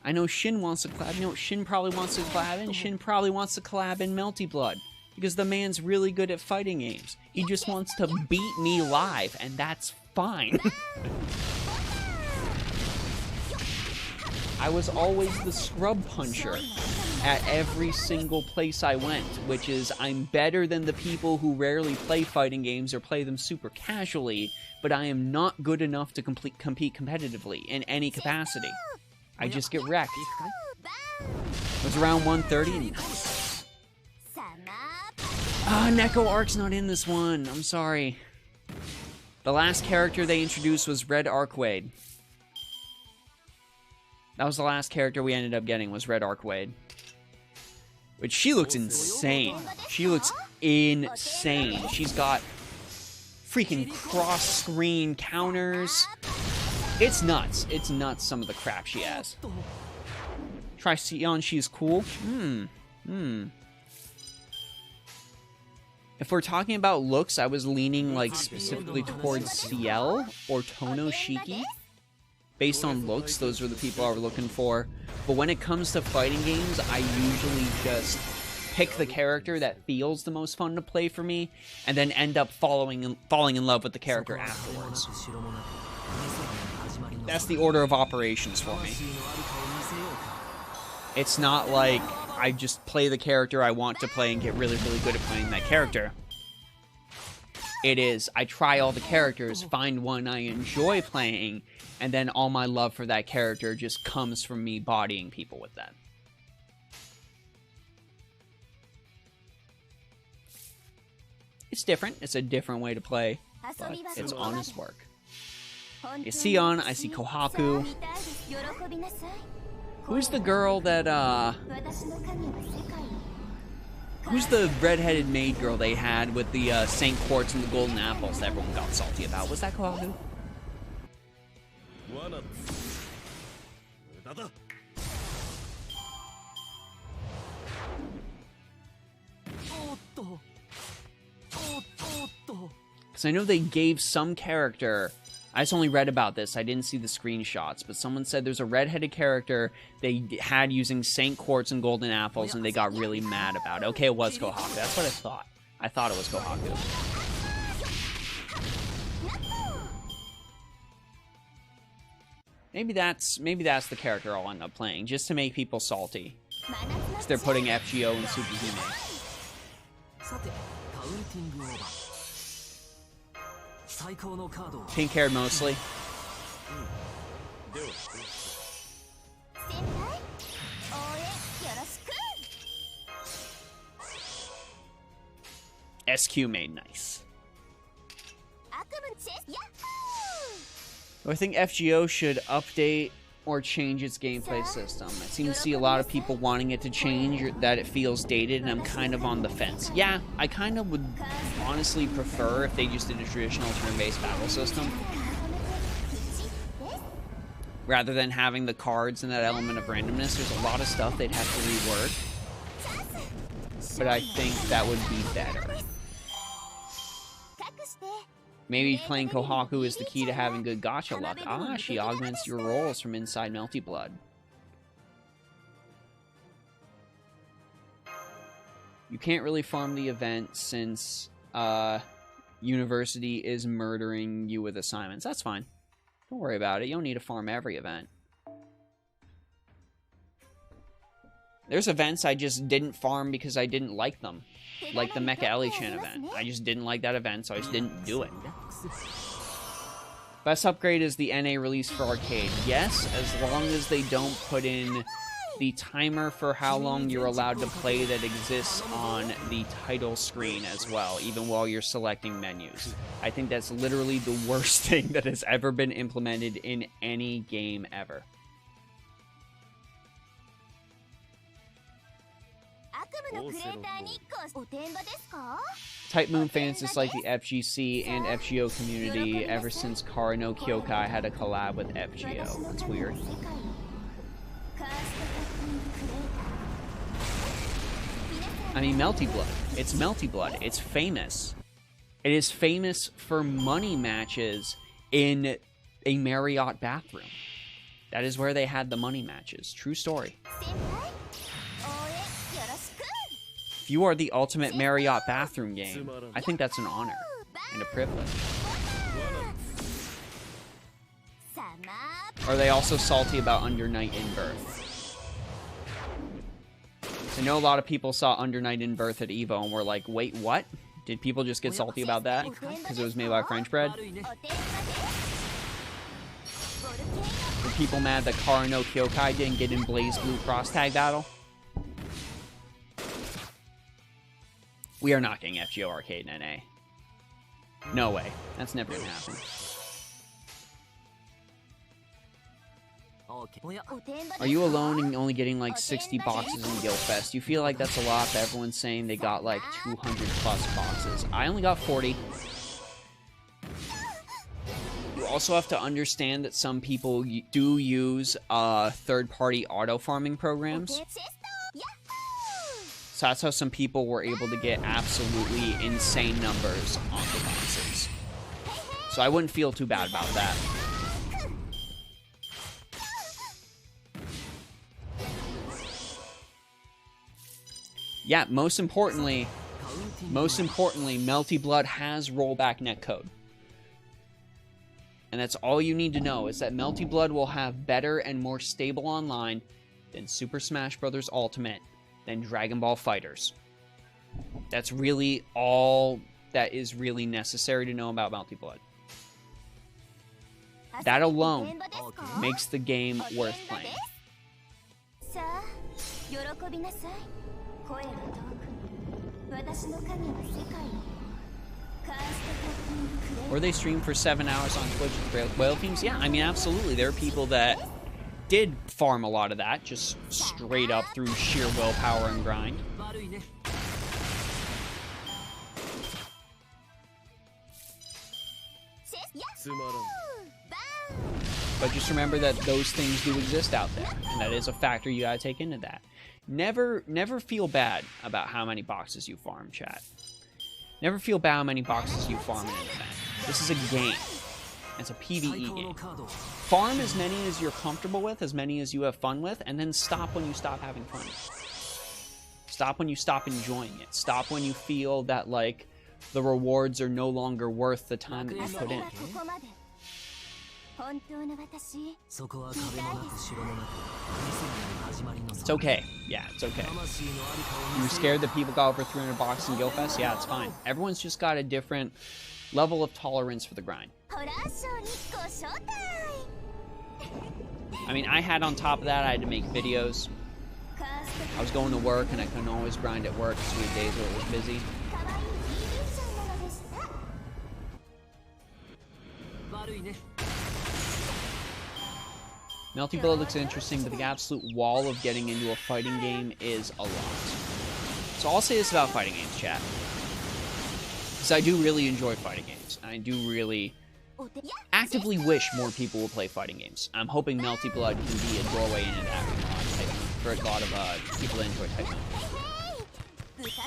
I know Shin wants to collab. You know what Shin probably wants to collab in? Shin probably wants to collab in Melty Blood. Because the man's really good at fighting games. He just wants to beat me live, and that's fine. I was always the scrub puncher at every single place I went, which is I'm better than the people who rarely play fighting games or play them super casually, but I am not good enough to compete competitively in any capacity. I just get wrecked. It was around 1:30 and Neko Ark's not in this one. I'm sorry. The last character they introduced was Red Arcwade. That was the last character we ended up getting, was Red Arcwade. Which, she looks insane. She looks insane. She's got freaking cross-screen counters. It's nuts. It's nuts, some of the crap she has. Triceon, she's cool. If we're talking about looks, I was leaning, like, specifically towards Ciel or Tono Shiki. Based on looks, those are the people I was looking for. But when it comes to fighting games, I usually just pick the character that feels the most fun to play for me, and then end up falling in love with the character afterwards. That's the order of operations for me. It's not like I just play the character I want to play and get really, really good at playing that character. It is, I try all the characters, find one I enjoy playing, and then all my love for that character just comes from me bodying people with that. It's different. It's a different way to play, but it's honest work. You see Sion, I see Kohaku. Who's the girl that, who's the redheaded maid girl they had with the St. Quartz and the golden apples that everyone got salty about? Was that Kohaku? Because I know they gave some character... I just only read about this. I didn't see the screenshots, but someone said there's a redheaded character they had using St. Quartz and golden apples, and they got really mad about it. Okay, it was Kohaku. That's what I thought. I thought it was Kohaku. Maybe that's the character I'll end up playing, just to make people salty. Because they're putting FGO in Tsukihime. Pink haired mostly. SQ made nice. I think FGO should update or change its gameplay system. I seem to see a lot of people wanting it to change, or that it feels dated, and I'm kind of on the fence. Yeah, I kind of would honestly prefer if they just did a traditional turn-based battle system, rather than having the cards and that element of randomness. There's a lot of stuff they'd have to rework, but I think that would be better. Maybe playing Kohaku is the key to having good gacha luck. Ah, she augments your rolls from inside Melty Blood. You can't really farm the event since University is murdering you with assignments. That's fine. Don't worry about it. You don't need to farm every event. There's events I just didn't farm because I didn't like them. Like the Mecha Ellie-chan event. I just didn't like that event, so I just didn't do it. Best upgrade is the NA release for arcade. Yes, as long as they don't put in the timer for how long you're allowed to play that exists on the title screen as well, even while you're selecting menus. I think that's literally the worst thing that has ever been implemented in any game ever. Type Moon fans dislike the FGC and FGO community ever since Kara no Kyokai had a collab with FGO. That's weird. I mean, Melty Blood. It's Melty Blood. It's famous. It is famous for money matches in a Marriott bathroom. That is where they had the money matches. True story. If you are the ultimate Marriott bathroom game, I think that's an honor and a privilege. Are they also salty about Under Night in Birth? I know a lot of people saw Under Night in Birth at EVO and were like, wait, what? Did people just get salty about that? Because it was made by French bread? Were people mad that Kara no Kyokai didn't get in Blaze Blue Cross Tag Battle? We are not getting FGO Arcade in NA. No way. That's never gonna happen. Are you alone and only getting like 60 boxes in Guildfest? You feel like that's a lot, but everyone's saying they got like 200 plus boxes. I only got 40. You also have to understand that some people do use third-party auto farming programs. So that's how some people were able to get absolutely insane numbers on the boxes. So I wouldn't feel too bad about that. Yeah, most importantly, Melty Blood has rollback netcode. And that's all you need to know, is that Melty Blood will have better and more stable online than Super Smash Bros. Ultimate, than Dragon Ball FighterZ. That's really all that is really necessary to know about Melty Blood. That alone makes the game worth playing. Or they stream for 7 hours on Twitch with whale teams? Yeah, I mean, absolutely. There are people that did farm a lot of that, just straight up through sheer willpower and grind. But just remember that those things do exist out there, and that is a factor you gotta take into that. Never feel bad about how many boxes you farm, chat. Never feel bad how many boxes you farm in an event. This is a game. It's a PvE game. Farm as many as you're comfortable with, as many as you have fun with, and then stop when you stop having fun. Stop when you stop enjoying it. Stop when you feel that, like, the rewards are no longer worth the time that you put in. It's okay. Yeah, it's okay. You're scared that people got over 300 boxes in Guildfest? Yeah, it's fine. Everyone's just got a different level of tolerance for the grind. I mean, I had on top of that, I had to make videos. I was going to work and I couldn't always grind at work because we had days where it was busy. Melty Blood looks interesting, but the absolute wall of getting into a fighting game is a lot. So I'll say this about fighting games, chat. Because I do really enjoy fighting games. And I do really actively wish more people will play fighting games. I'm hoping Melty Blood can be a doorway into that for a lot of people that enjoy Tycoon.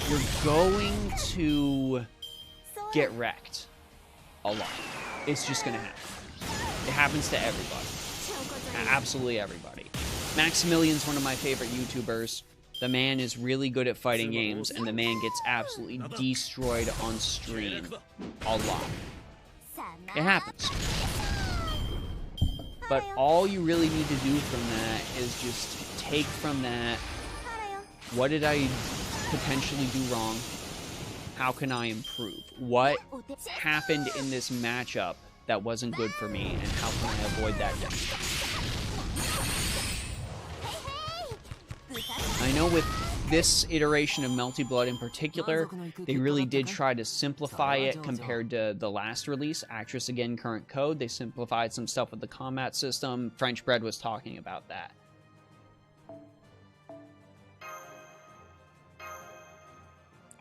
You're going to get wrecked a lot. It's just going to happen. It happens to everybody. Absolutely everybody. Maximilian's one of my favorite YouTubers. The man is really good at fighting games, and the man gets absolutely destroyed on stream a lot. It happens. But all you really need to do from that is just take from that, what did I potentially do wrong? How can I improve? What happened in this matchup that wasn't good for me, and how can I avoid that next time? I know with this iteration of Melty Blood in particular, they really did try to simplify it compared to the last release, Actress Again Current Code. They simplified some stuff with the combat system. French Bread was talking about that.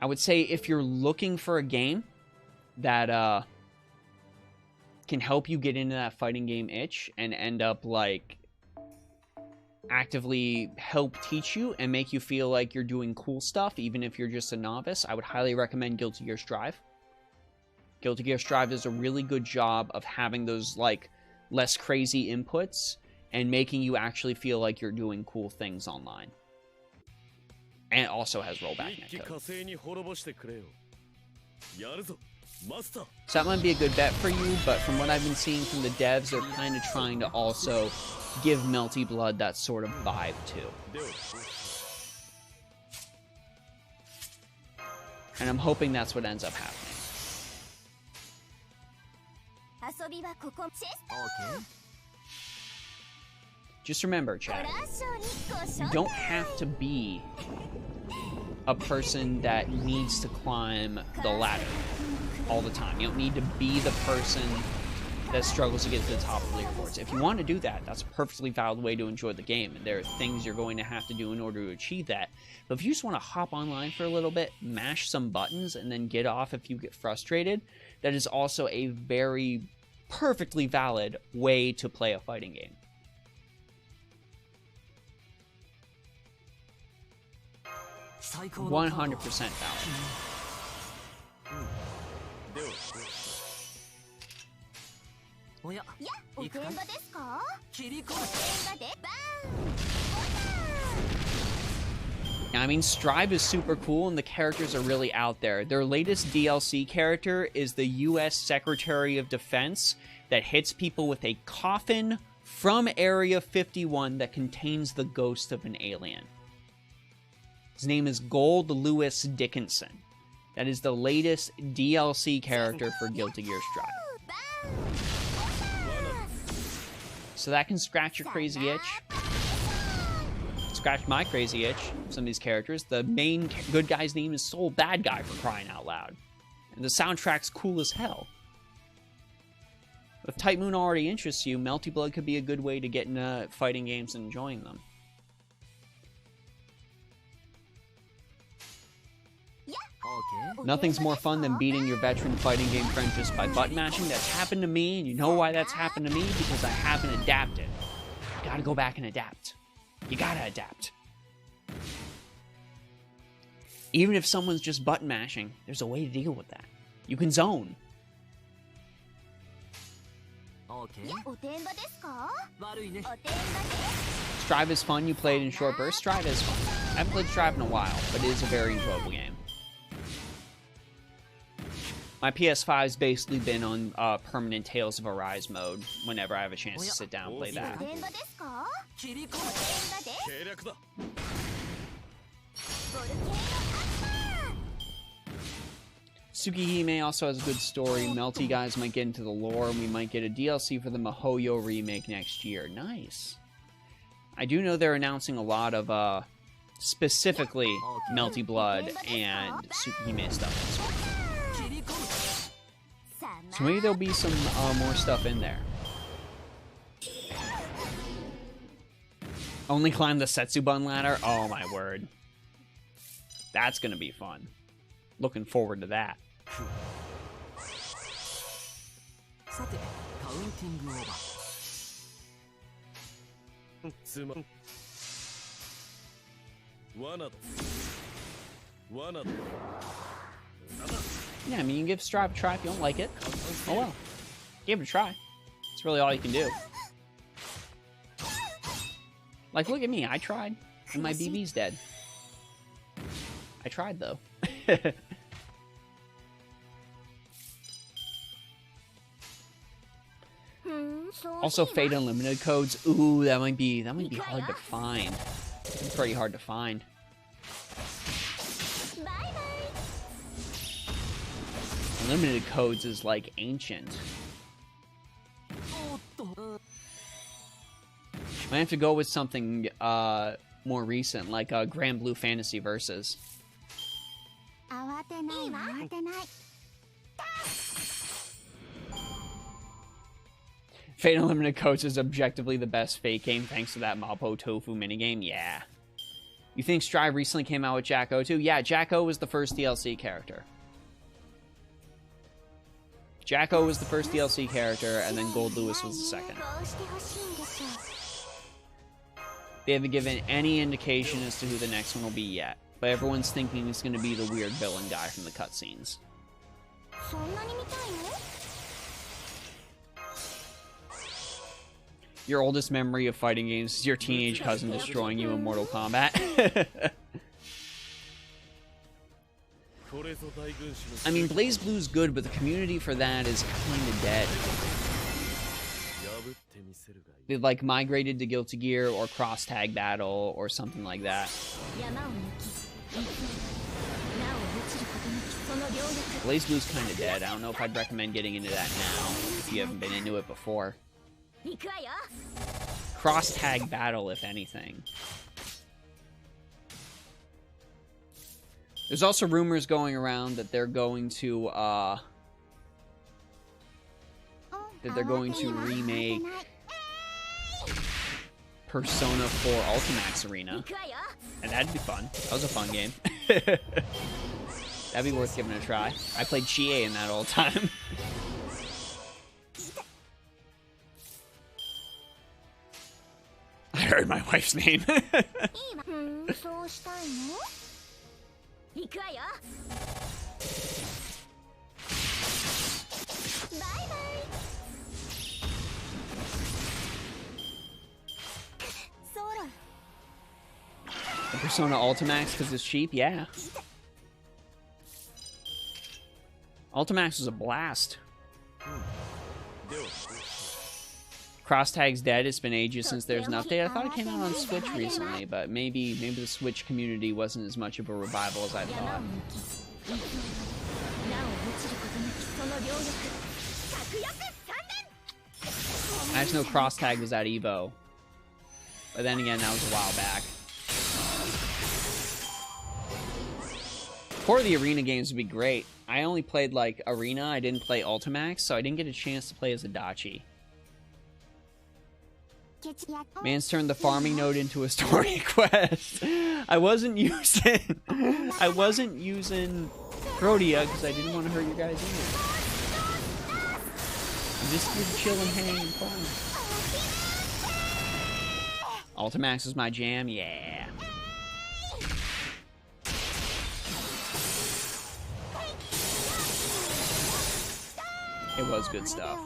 I would say if you're looking for a game that can help you get into that fighting game itch and end up, like, actively help teach you and make you feel like you're doing cool stuff, even if you're just a novice, I would highly recommend Guilty Gear Strive. Guilty Gear Strive does a really good job of having those, like, less crazy inputs and making you actually feel like you're doing cool things online. And it also has rollback netcode. So that might be a good bet for you, but from what I've been seeing from the devs, they're kind of trying to also give Melty Blood that sort of vibe too. And I'm hoping that's what ends up happening. Just remember, chat, you don't have to be a person that needs to climb the ladder all the time. You don't need to be the person that struggles to get to the top of the leaderboards. If you want to do that, that's a perfectly valid way to enjoy the game, and there are things you're going to have to do in order to achieve that. But if you just want to hop online for a little bit, mash some buttons, and then get off if you get frustrated, that is also a very perfectly valid way to play a fighting game. $100% valid. I mean, Strive is super cool, and the characters are really out there. Their latest DLC character is the U.S. Secretary of Defense that hits people with a coffin from Area 51 that contains the ghost of an alien. His name is Gold Lewis Dickinson. That is the latest DLC character for Guilty Gear Strive. So that can scratch your crazy itch. Scratch my crazy itch. Some of these characters. The main good guy's name is Soul Bad Guy, for crying out loud. And the soundtrack's cool as hell. If Type Moon already interests you, Melty Blood could be a good way to get into fighting games and enjoying them. Nothing's more fun than beating your veteran fighting game friend just by button mashing. That's happened to me, and you know why that's happened to me? Because I haven't adapted. You gotta go back and adapt. You gotta adapt. Even if someone's just button mashing, there's a way to deal with that. You can zone. Strive is fun. You play it in short bursts. Strive is fun. I haven't played Strive in a while, but it is a very enjoyable game. My PS5's basically been on permanent Tales of Arise mode whenever I have a chance to sit down and play that. Tsukihime also has a good story. Melty guys might get into the lore, and we might get a DLC for the Mihoyo remake next year. Nice. I do know they're announcing a lot of, specifically Melty Blood and Tsukihime stuff. So maybe there'll be some more stuff in there. Only climb the Setsubun ladder? Oh my word. That's gonna be fun. Looking forward to that. Yeah, I mean, you can give Strive a try if you don't like it. Oh well. Give it a try. That's really all you can do. Like, look at me. I tried. And my BB's dead. I tried, though. Also, Fate Unlimited codes. Ooh, that might be hard to find. It's pretty hard to find. Unlimited codes is like ancient. Might have to go with something more recent, like Grand Blue Fantasy Versus. Fate Unlimited Codes is objectively the best Fate game thanks to that Mapo Tofu minigame. Yeah. You think Strive recently came out with Jack-O too? Yeah, Jack-O was the first DLC character. Jack-O was the first DLC character, and then Gold Lewis was the second. They haven't given any indication as to who the next one will be yet, but everyone's thinking it's going to be the weird villain guy from the cutscenes. Your oldest memory of fighting games is your teenage cousin destroying you in Mortal Kombat. I mean, BlazBlue's good, but the community for that is kind of dead. They've, like, migrated to Guilty Gear or Cross Tag Battle or something like that. BlazBlue's kind of dead. I don't know if I'd recommend getting into that now if you haven't been into it before. Cross Tag Battle, if anything. There's also rumors going around that they're going to remake Persona 4 Ultimax Arena. And that'd be fun. That was a fun game. That'd be worth giving it a try. I played Chie in that all the time. I heard my wife's name. Persona Ultimax because it's cheap? Yeah. Ultimax was a blast. Cross Tag's dead. It's been ages since there's an update. I thought it came out on Switch recently, but maybe the Switch community wasn't as much of a revival as I thought. I just know Cross Tag was at Evo, but then again, that was a while back. Four of the arena games would be great. I only played like Arena. I didn't play Ultimax, so I didn't get a chance to play as Adachi. Man's turned the farming node into a story quest. I wasn't using Protea because I didn't want to hurt you guys either. I'm just here to chill and hang and fun. Ultimax is my jam, yeah. It was good stuff.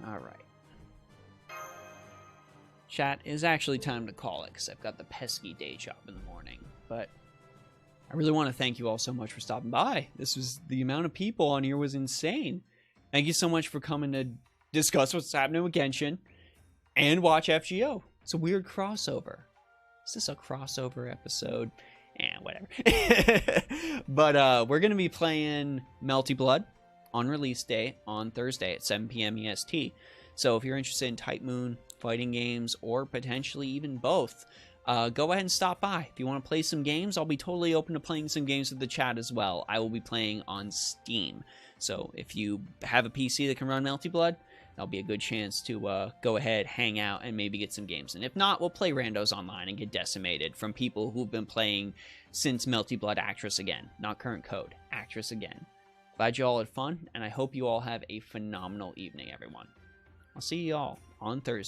All right. Chat, is actually time to call it because I've got the pesky day job in the morning. But I really want to thank you all so much for stopping by. The amount of people on here was insane. Thank you so much for coming to discuss what's happening with Genshin and watch FGO. It's a weird crossover. Is this a crossover episode? Whatever. But we're going to be playing Melty Blood on release day on Thursday at 7 p.m. EST. So if you're interested in Type Moon, fighting games, or potentially even both, go ahead and stop by. If you want to play some games, I'll be totally open to playing some games with the chat as well. I will be playing on Steam. So if you have a PC that can run Melty Blood, that'll be a good chance to go ahead, hang out, and maybe get some games. And if not, we'll play randos online and get decimated from people who've been playing since Melty Blood Actress Again. Not current code, Actress Again. Glad you all had fun, and I hope you all have a phenomenal evening, everyone. I'll see you all on Thursday.